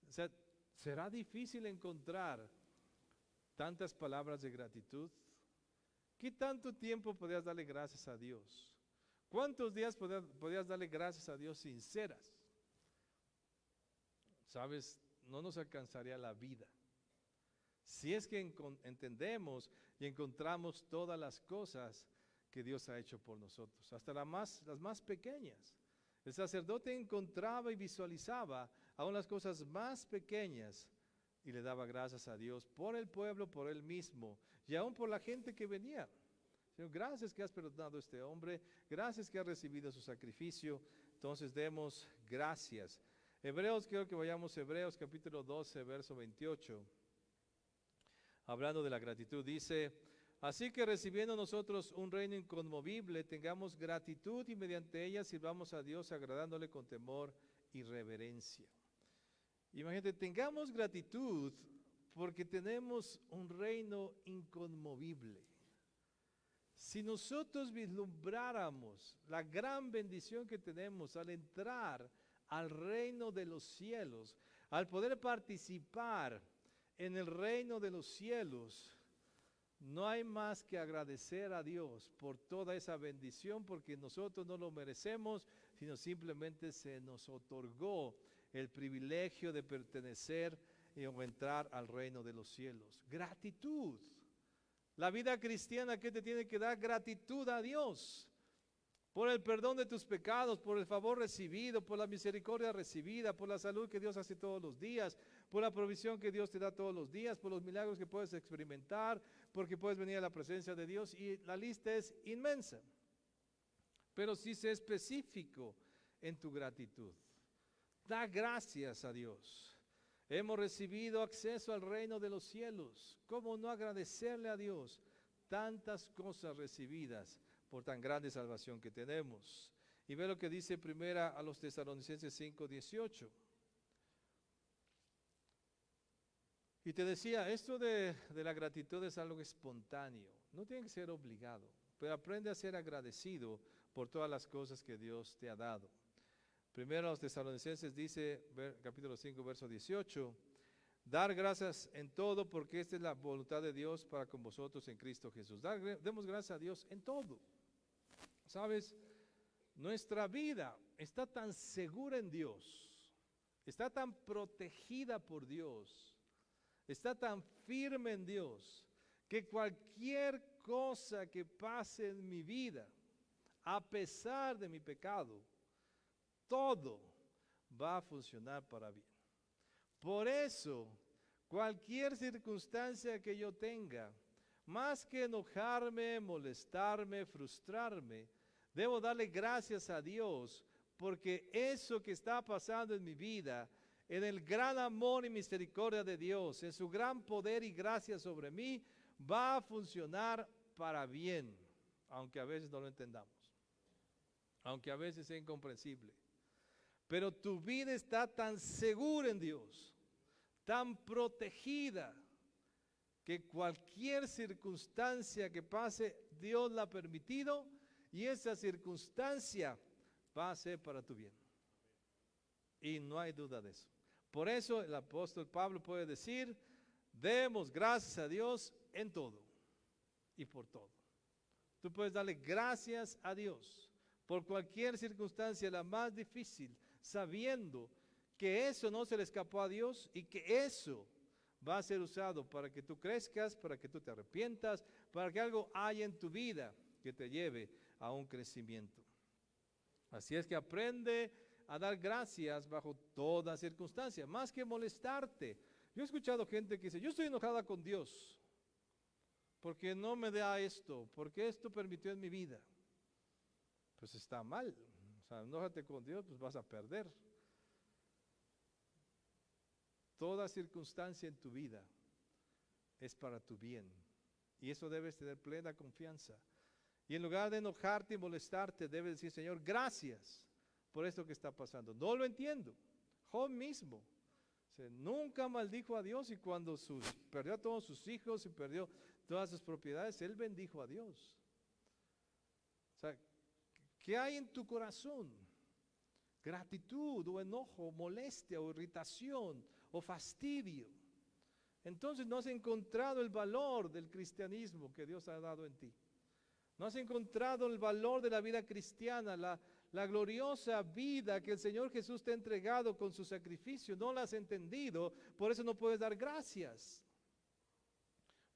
O sea, ¿será difícil encontrar tantas palabras de gratitud? ¿Qué tanto tiempo podías darle gracias a Dios? ¿Cuántos días podías darle gracias a Dios sinceras? Sabes, no nos alcanzaría la vida. Si es que entendemos y encontramos todas las cosas que Dios ha hecho por nosotros, hasta las más pequeñas. El sacerdote encontraba y visualizaba aún las cosas más pequeñas y le daba gracias a Dios por el pueblo, por él mismo y aún por la gente que venía. Señor, gracias que has perdonado a este hombre, gracias que has recibido su sacrificio, entonces demos gracias. Hebreos, quiero que vayamos a Hebreos capítulo 12, verso 28. Hablando de la gratitud, dice, así que recibiendo nosotros un reino inconmovible, tengamos gratitud y mediante ella sirvamos a Dios agradándole con temor y reverencia. Imagínate, tengamos gratitud porque tenemos un reino inconmovible. Si nosotros vislumbráramos la gran bendición que tenemos al entrar al reino de los cielos, al poder participar en el reino de los cielos, no hay más que agradecer a Dios por toda esa bendición, porque nosotros no lo merecemos, sino simplemente se nos otorgó el privilegio de pertenecer y entrar al reino de los cielos. Gratitud. La vida cristiana, ¿qué te tiene que dar? Gratitud a Dios por el perdón de tus pecados, por el favor recibido, por la misericordia recibida, por la salud que Dios hace todos los días, por la provisión que Dios te da todos los días, por los milagros que puedes experimentar, porque puedes venir a la presencia de Dios, y la lista es inmensa. Pero sí sé específico en tu gratitud. Da gracias a Dios. Hemos recibido acceso al reino de los cielos. ¿Cómo no agradecerle a Dios tantas cosas recibidas por tan grande salvación que tenemos? Y ve lo que dice primera a los Tesalonicenses 5:18. Y te decía, esto de la gratitud es algo espontáneo, no tiene que ser obligado, pero aprende a ser agradecido por todas las cosas que Dios te ha dado. Primero a los Tesalonicenses dice, capítulo 5, verso 18, dar gracias en todo porque esta es la voluntad de Dios para con vosotros en Cristo Jesús. Demos gracias a Dios en todo. ¿Sabes? Nuestra vida está tan segura en Dios, está tan protegida por Dios, está tan firme en Dios, que cualquier cosa que pase en mi vida, a pesar de mi pecado, todo va a funcionar para bien. Por eso, cualquier circunstancia que yo tenga, más que enojarme, molestarme, frustrarme, debo darle gracias a Dios, porque eso que está pasando en mi vida, en el gran amor y misericordia de Dios, en su gran poder y gracia sobre mí, va a funcionar para bien, aunque a veces no lo entendamos, aunque a veces sea incomprensible. Pero tu vida está tan segura en Dios, tan protegida, que cualquier circunstancia que pase, Dios la ha permitido y esa circunstancia va a ser para tu bien. Y no hay duda de eso. Por eso el apóstol Pablo puede decir, demos gracias a Dios en todo y por todo. Tú puedes darle gracias a Dios por cualquier circunstancia, la más difícil, sabiendo que eso no se le escapó a Dios y que eso va a ser usado para que tú crezcas, para que tú te arrepientas, para que algo haya en tu vida que te lleve a un crecimiento. Así es que aprende a dar gracias bajo toda circunstancia, más que molestarte. Yo he escuchado gente que dice, yo estoy enojada con Dios, porque no me da esto, porque esto permitió en mi vida. Pues está mal, o sea, enójate con Dios, pues vas a perder. Toda circunstancia en tu vida es para tu bien, y eso debes tener plena confianza. Y en lugar de enojarte y molestarte, debes decir, Señor, gracias por esto que está pasando. No lo entiendo. Job mismo nunca maldijo a Dios y cuando perdió a todos sus hijos y perdió todas sus propiedades, él bendijo a Dios. O sea, ¿qué hay en tu corazón? Gratitud o enojo, molestia o irritación o fastidio. Entonces no has encontrado el valor del cristianismo que Dios ha dado en ti. No has encontrado el valor de la vida cristiana, la gloriosa vida que el Señor Jesús te ha entregado con su sacrificio. No la has entendido, por eso no puedes dar gracias.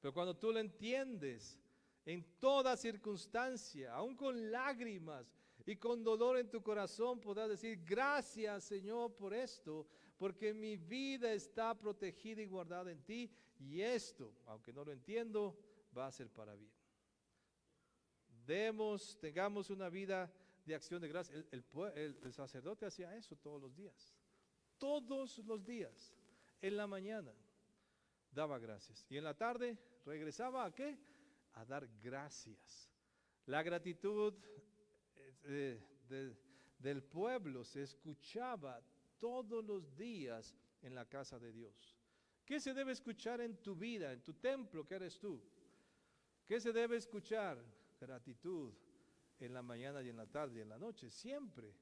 Pero cuando tú lo entiendes, en toda circunstancia, aún con lágrimas y con dolor en tu corazón, podrás decir, gracias Señor por esto, porque mi vida está protegida y guardada en ti, y esto, aunque no lo entiendo, va a ser para bien. Tengamos una vida de acción de gracia. El sacerdote hacía eso todos los días, en la mañana daba gracias y en la tarde regresaba ¿a qué? A dar gracias. La gratitud del pueblo se escuchaba todos los días en la casa de Dios. ¿Qué se debe escuchar en tu vida, en tu templo que eres tú? ¿Qué se debe escuchar? Gratitud en la mañana y en la tarde y en la noche, siempre,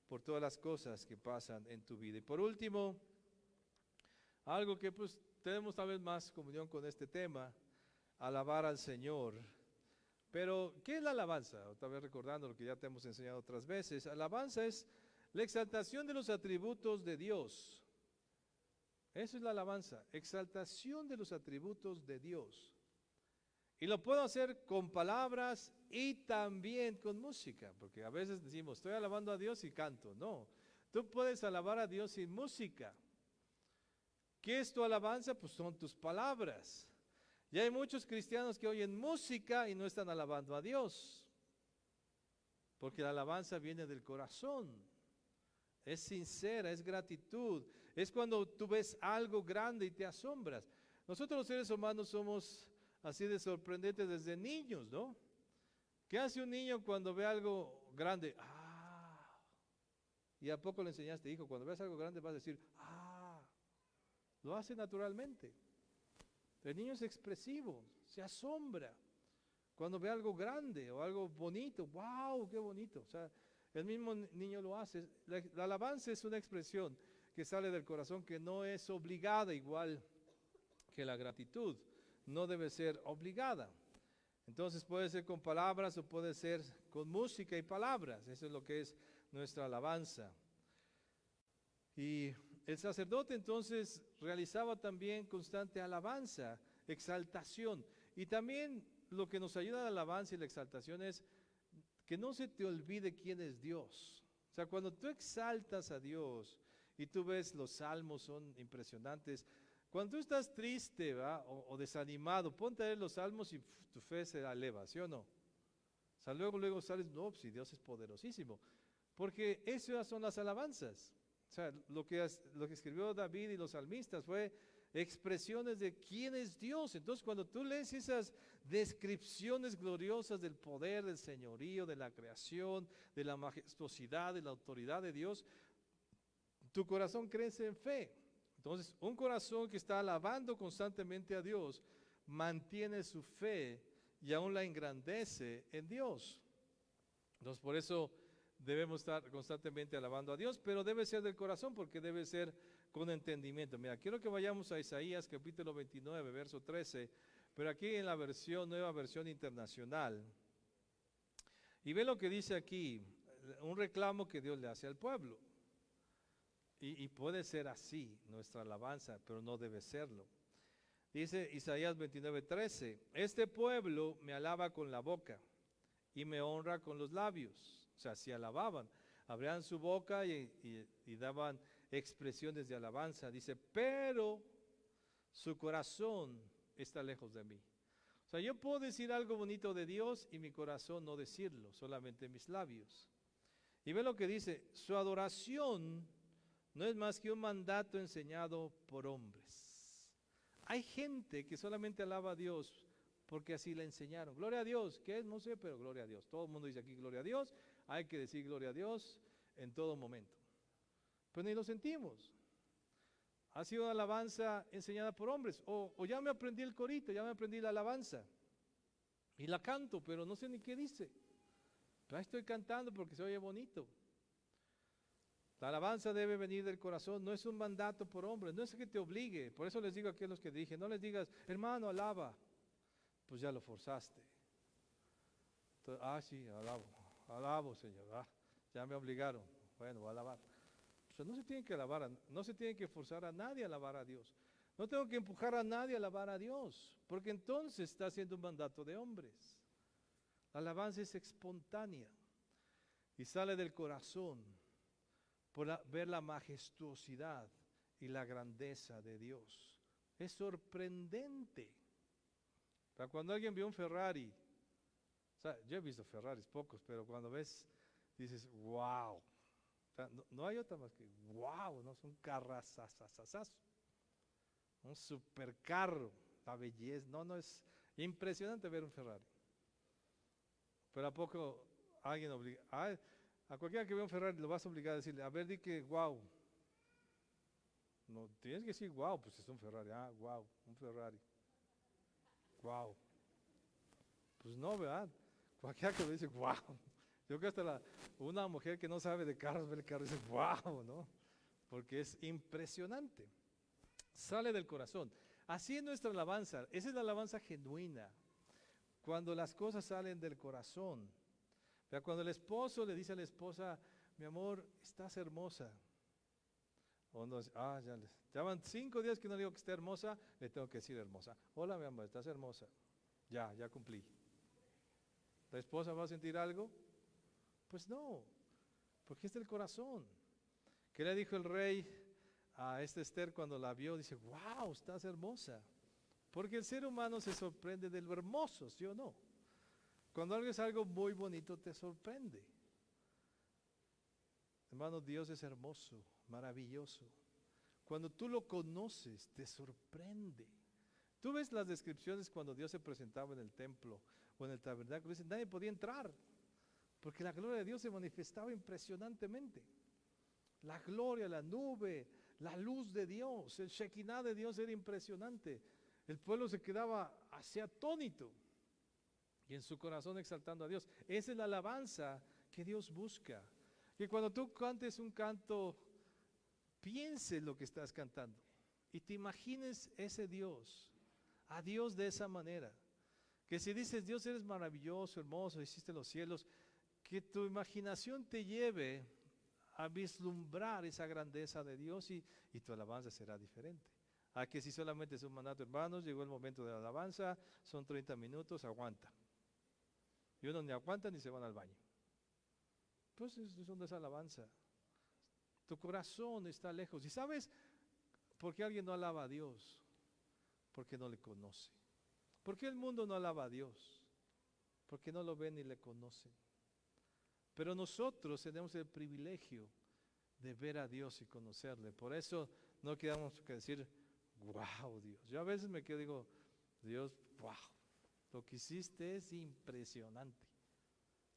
por todas las cosas que pasan en tu vida. Y por último, algo que pues tenemos tal vez más comunión con este tema, alabar al Señor. Pero, ¿qué es la alabanza? Otra vez recordando lo que ya te hemos enseñado otras veces. Alabanza es la exaltación de los atributos de Dios. Eso es la alabanza, exaltación de los atributos de Dios. Y lo puedo hacer con palabras y también con música, porque a veces decimos, estoy alabando a Dios y canto. No, tú puedes alabar a Dios sin música. ¿Qué es tu alabanza? Pues son tus palabras. Y hay muchos cristianos que oyen música y no están alabando a Dios, porque la alabanza viene del corazón. Es sincera, es gratitud. Es cuando tú ves algo grande y te asombras. Nosotros los seres humanos somos así de sorprendentes desde niños, ¿no? ¿Qué hace un niño cuando ve algo grande? ¡Ah! ¿Y a poco le enseñaste, hijo? Cuando ves algo grande vas a decir, ¡ah! Lo hace naturalmente. El niño es expresivo, se asombra cuando ve algo grande o algo bonito. ¡Wow! ¡Qué bonito! O sea, el mismo niño lo hace. La alabanza es una expresión que sale del corazón, que no es obligada, igual que la gratitud. No debe ser obligada. Entonces puede ser con palabras o puede ser con música y palabras. Eso es lo que es nuestra alabanza. Y el sacerdote entonces realizaba también constante alabanza, exaltación. Y también lo que nos ayuda a la alabanza y la exaltación es que no se te olvide quién es Dios. O sea, cuando tú exaltas a Dios y tú ves los salmos son impresionantes. Cuando tú estás triste, ¿va? O desanimado, ponte a leer los salmos y tu fe se eleva, ¿sí o no? O sea, luego sales, no, pues si Dios es poderosísimo. Porque esas son las alabanzas. O sea, lo que escribió David y los salmistas fue expresiones de quién es Dios. Entonces, cuando tú lees esas descripciones gloriosas del poder, del señorío, de la creación, de la majestuosidad, de la autoridad de Dios, tu corazón crece en fe. Entonces, un corazón que está alabando constantemente a Dios, mantiene su fe y aún la engrandece en Dios. Entonces, por eso debemos estar constantemente alabando a Dios, pero debe ser del corazón porque debe ser con entendimiento. Mira, quiero que vayamos a Isaías capítulo 29, verso 13, pero aquí en la nueva versión internacional. Y ve lo que dice aquí, un reclamo que Dios le hace al pueblo. Y puede ser así nuestra alabanza, pero no debe serlo. Dice Isaías 29:13, este pueblo me alaba con la boca y me honra con los labios. O sea, si alababan, abrían su boca y daban expresiones de alabanza. Dice, pero su corazón está lejos de mí. O sea, yo puedo decir algo bonito de Dios y mi corazón no decirlo, solamente mis labios. Y ve lo que dice, su adoración no es más que un mandato enseñado por hombres. Hay gente que solamente alaba a Dios porque así le enseñaron. Gloria a Dios, ¿qué es? No sé, pero gloria a Dios. Todo el mundo dice aquí gloria a Dios, hay que decir gloria a Dios en todo momento. Pero ni lo sentimos. Ha sido una alabanza enseñada por hombres. O ya me aprendí el corito, ya me aprendí la alabanza. Y la canto, pero no sé ni qué dice. Pero ahí estoy cantando porque se oye bonito. La alabanza debe venir del corazón, no es un mandato por hombres, no es que te obligue. Por eso les digo aquí a los que dije, no les digas, hermano, alaba. Pues ya lo forzaste. Entonces, sí, alabo, Señor. Ya me obligaron. Bueno, voy a alabar. O sea, no se tiene que alabar, no se tiene que forzar a nadie a alabar a Dios. No tengo que empujar a nadie a alabar a Dios, porque entonces está haciendo un mandato de hombres. La alabanza es espontánea y sale del corazón por ver la majestuosidad y la grandeza de Dios. Es sorprendente. Pero cuando alguien ve un Ferrari, o sea, yo he visto Ferraris pocos, pero cuando ves, dices, wow. O sea, no hay otra más que, wow, no es un carrazazazazazo, un supercarro, la belleza, no es impresionante ver un Ferrari. Pero a poco alguien obliga, a cualquiera que vea un Ferrari lo vas a obligar a decirle, a ver, di que wow. No, tienes que decir wow, pues es un Ferrari, wow, un Ferrari. Wow. Pues no, ¿verdad? Cualquiera que lo dice, wow. Yo creo que hasta una mujer que no sabe de carros ve el carro y dice, wow, ¿no? Porque es impresionante. Sale del corazón. Así es nuestra alabanza. Esa es la alabanza genuina. Cuando las cosas salen del corazón. Pero cuando el esposo le dice a la esposa, mi amor, estás hermosa. O no, ya van 5 días que no digo que esté hermosa, le tengo que decir hermosa. Hola, mi amor, estás hermosa. Ya cumplí. ¿La esposa va a sentir algo? Pues no, porque es del corazón. ¿Qué le dijo el rey a esta Esther cuando la vio? Dice, wow, estás hermosa. Porque el ser humano se sorprende de lo hermoso, ¿sí o no? Cuando algo es algo muy bonito, te sorprende. Hermano, Dios es hermoso, maravilloso. Cuando tú lo conoces, te sorprende. Tú ves las descripciones cuando Dios se presentaba en el templo o en el tabernáculo. Dicen, nadie podía entrar, porque la gloria de Dios se manifestaba impresionantemente. La gloria, la nube, la luz de Dios, el Shekinah de Dios era impresionante. El pueblo se quedaba así atónito y en su corazón exaltando a Dios. Esa es la alabanza que Dios busca. Que cuando tú cantes un canto, pienses lo que estás cantando y te imagines ese Dios, a Dios de esa manera. Que si dices, Dios eres maravilloso, hermoso, hiciste los cielos, que tu imaginación te lleve a vislumbrar esa grandeza de Dios y tu alabanza será diferente. A que si solamente es un mandato, hermanos, llegó el momento de la alabanza, son 30 minutos, aguanta. Y uno ni aguanta ni se van al baño. Pues eso no es alabanza. Tu corazón está lejos. ¿Y sabes por qué alguien no alaba a Dios? Porque no le conoce. ¿Por qué el mundo no alaba a Dios? Porque no lo ven ni le conocen. Pero nosotros tenemos el privilegio de ver a Dios y conocerle. Por eso no quedamos que decir, wow, Dios. Yo a veces me quedo y digo, Dios, wow, lo que hiciste es impresionante.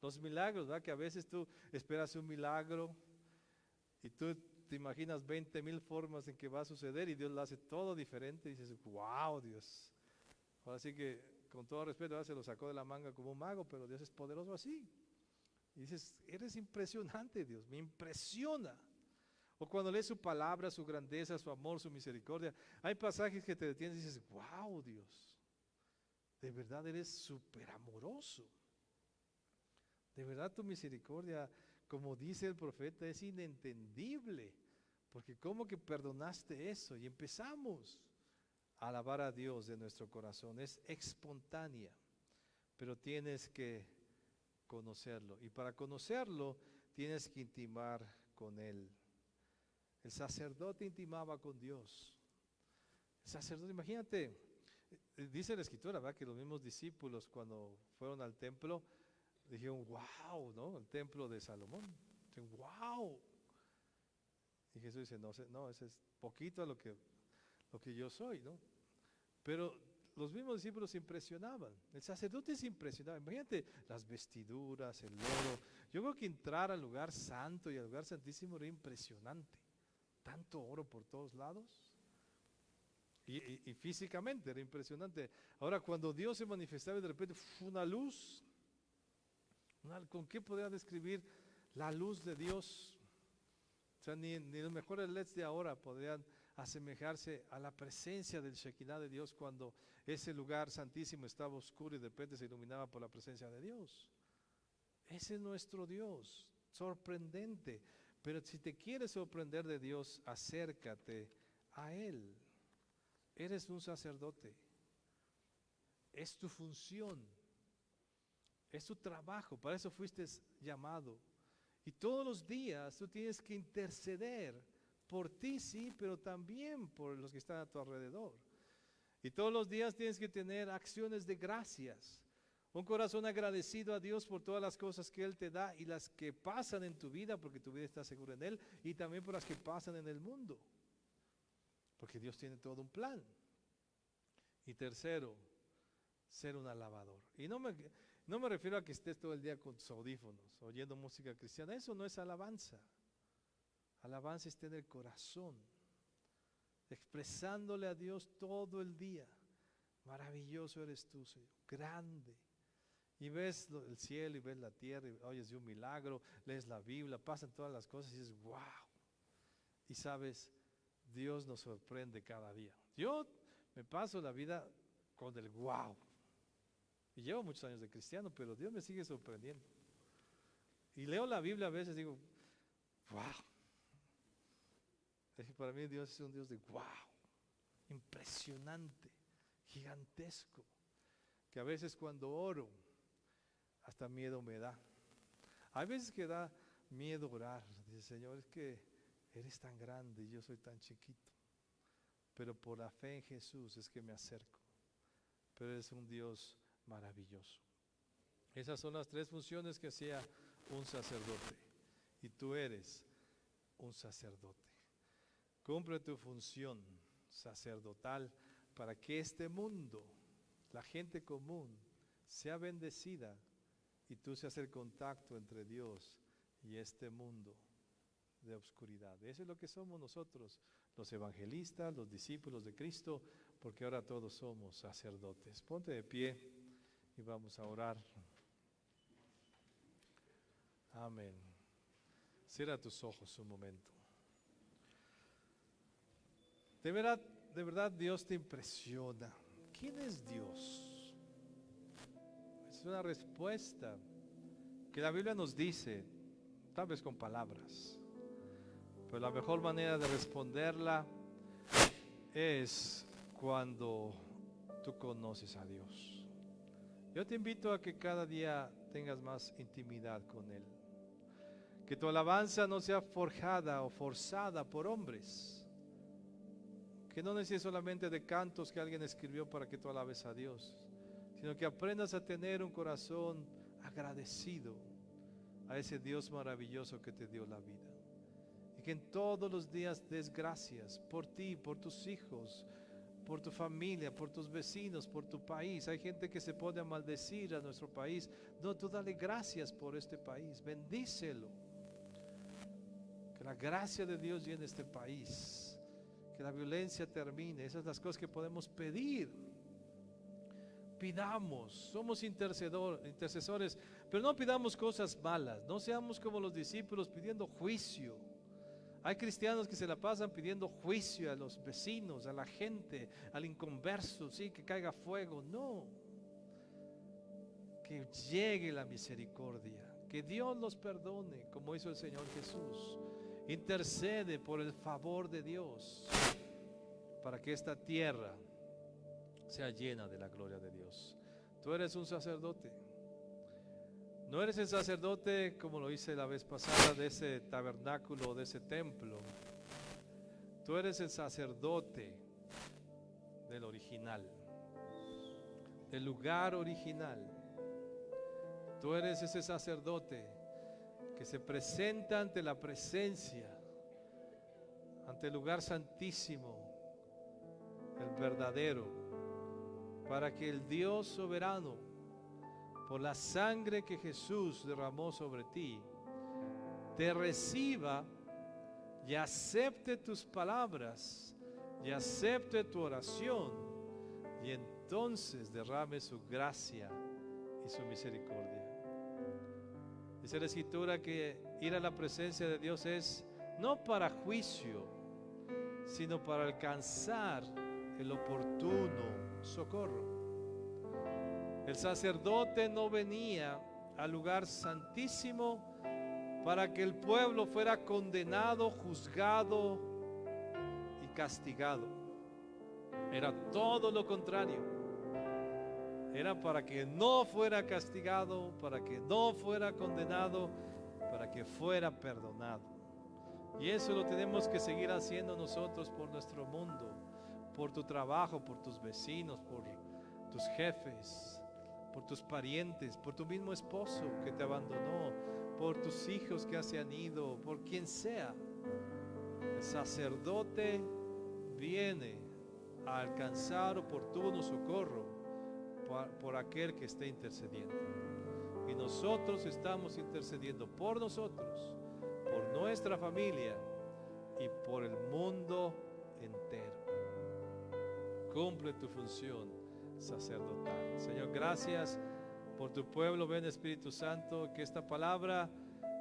Los milagros, ¿verdad? Que a veces tú esperas un milagro y tú te imaginas 20,000 formas en que va a suceder y Dios lo hace todo diferente y dices, wow, Dios. Ahora sí que, con todo respeto, se lo sacó de la manga como un mago, pero Dios es poderoso así. Y dices, eres impresionante, Dios, me impresiona. O cuando lees su palabra, su grandeza, su amor, su misericordia, hay pasajes que te detienen y dices, wow, Dios, de verdad eres súper amoroso. De verdad tu misericordia, como dice el profeta, es inentendible. Porque ¿cómo que perdonaste eso? Y empezamos a alabar a Dios de nuestro corazón. Es espontánea, pero tienes que conocerlo. Y para conocerlo, tienes que intimar con Él. El sacerdote intimaba con Dios. El sacerdote, imagínate, dice la escritura, ¿verdad? Que los mismos discípulos cuando fueron al templo, dijeron, wow, ¿no? El templo de Salomón. Dijeron, wow. Y Jesús dice, no, ese es poquito a lo que yo soy, ¿no? Pero los mismos discípulos se impresionaban. El sacerdote se impresionaba. Imagínate las vestiduras, el oro. Yo creo que entrar al lugar santo y al lugar santísimo era impresionante. Tanto oro por todos lados. Y físicamente era impresionante. Ahora, cuando Dios se manifestaba de repente, una luz. ¿Con qué podría describir la luz de Dios? O sea, ni los mejores LEDs de ahora podrían asemejarse a la presencia del Shekinah de Dios cuando ese lugar santísimo estaba oscuro y de repente se iluminaba por la presencia de Dios. Ese es nuestro Dios, sorprendente. Pero si te quieres sorprender de Dios, acércate a Él. Eres un sacerdote. Es tu función. Es tu trabajo. Para eso fuiste llamado. Y todos los días tú tienes que interceder por ti, sí, pero también por los que están a tu alrededor. Y todos los días tienes que tener acciones de gracias. Un corazón agradecido a Dios por todas las cosas que Él te da y las que pasan en tu vida, porque tu vida está segura en Él, y también por las que pasan en el mundo. Porque Dios tiene todo un plan. Y tercero, ser un alabador. Y no me refiero a que estés todo el día con tus audífonos, oyendo música cristiana. Eso no es alabanza. Alabanza está en el corazón, expresándole a Dios todo el día. Maravilloso eres tú, Señor, grande. Y ves el cielo y ves la tierra y oyes de un milagro, lees la Biblia, pasan todas las cosas y dices, wow. Y sabes, Dios nos sorprende cada día. Yo me paso la vida con el wow. Y llevo muchos años de cristiano, pero Dios me sigue sorprendiendo. Y leo la Biblia a veces y digo, wow. Para mí Dios es un Dios de wow, impresionante, gigantesco, que a veces cuando oro, hasta miedo me da. Hay veces que da miedo orar. Dice, Señor, es que eres tan grande y yo soy tan chiquito. Pero por la fe en Jesús es que me acerco. Pero eres un Dios maravilloso. Esas son las tres funciones que hacía un sacerdote. Y tú eres un sacerdote. Cumple tu función sacerdotal para que este mundo, la gente común, sea bendecida y tú seas el contacto entre Dios y este mundo de oscuridad. Eso es lo que somos nosotros, los evangelistas, los discípulos de Cristo, porque ahora todos somos sacerdotes. Ponte de pie y vamos a orar. Amén. Cierra tus ojos un momento. De verdad Dios te impresiona. ¿Quién es Dios? Es una respuesta que la Biblia nos dice, tal vez con palabras, pero la mejor manera de responderla es cuando tú conoces a Dios. Yo te invito a que cada día tengas más intimidad con Él. Que tu alabanza no sea forjada o forzada por hombres. Que no necesites solamente de cantos que alguien escribió para que tú alabes a Dios, sino que aprendas a tener un corazón agradecido a ese Dios maravilloso que te dio la vida. Y que en todos los días des gracias por ti, por tus hijos, por tu familia, por tus vecinos, por tu país. Hay gente que se pone a maldecir a nuestro país. No, tú dale gracias por este país, bendícelo. Que la gracia de Dios llene este país. Que la violencia termine. Esas son las cosas que podemos pedir. Pidamos, somos intercesores, pero no pidamos cosas malas. No seamos como los discípulos pidiendo juicio. Hay cristianos que se la pasan pidiendo juicio a los vecinos, a la gente, al inconverso, sí, que caiga fuego. No, que llegue la misericordia, que Dios los perdone, como hizo el Señor Jesús. Intercede por el favor de Dios para que esta tierra sea llena de la gloria de Dios. Tú eres un sacerdote. No eres el sacerdote como lo hice la vez pasada de ese tabernáculo, de ese templo. Tú eres el sacerdote del original, del lugar original. Tú eres ese sacerdote que se presenta ante la presencia, ante el lugar santísimo, el verdadero, para que el Dios soberano, por la sangre que Jesús derramó sobre ti, te reciba y acepte tus palabras y acepte tu oración, y entonces derrame su gracia y su misericordia. Dice la Escritura que ir a la presencia de Dios es no para juicio, sino para alcanzar el oportuno socorro. El sacerdote no venía al lugar santísimo para que el pueblo fuera condenado, juzgado y castigado. Era todo lo contrario. Era para que no fuera castigado, para que no fuera condenado, para que fuera perdonado. Y eso lo tenemos que seguir haciendo nosotros por nuestro mundo, por tu trabajo, por tus vecinos, por tus jefes, por tus parientes, por tu mismo esposo que te abandonó, por tus hijos que se han ido, por quien sea. El sacerdote viene a alcanzar oportuno socorro por aquel que esté intercediendo. Y nosotros estamos intercediendo por nosotros, por nuestra familia y por el mundo entero. Cumple tu función sacerdotal. Señor, gracias por tu pueblo. Ven, Espíritu Santo, que esta palabra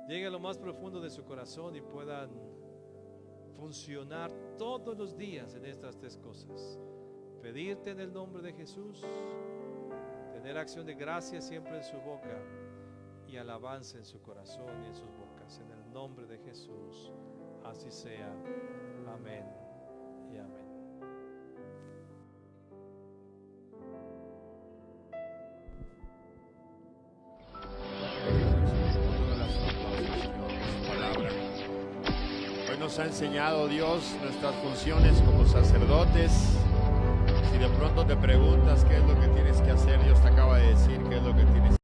llegue a lo más profundo de su corazón y puedan funcionar todos los días en estas tres cosas: pedirte en el nombre de Jesús, tener acción de gracia siempre en su boca y alabanza en su corazón y en sus bocas. En el nombre de Jesús, así sea. Amén y amén. Hoy nos ha enseñado Dios nuestras funciones como sacerdotes. Si de pronto te preguntas qué es lo que tienes que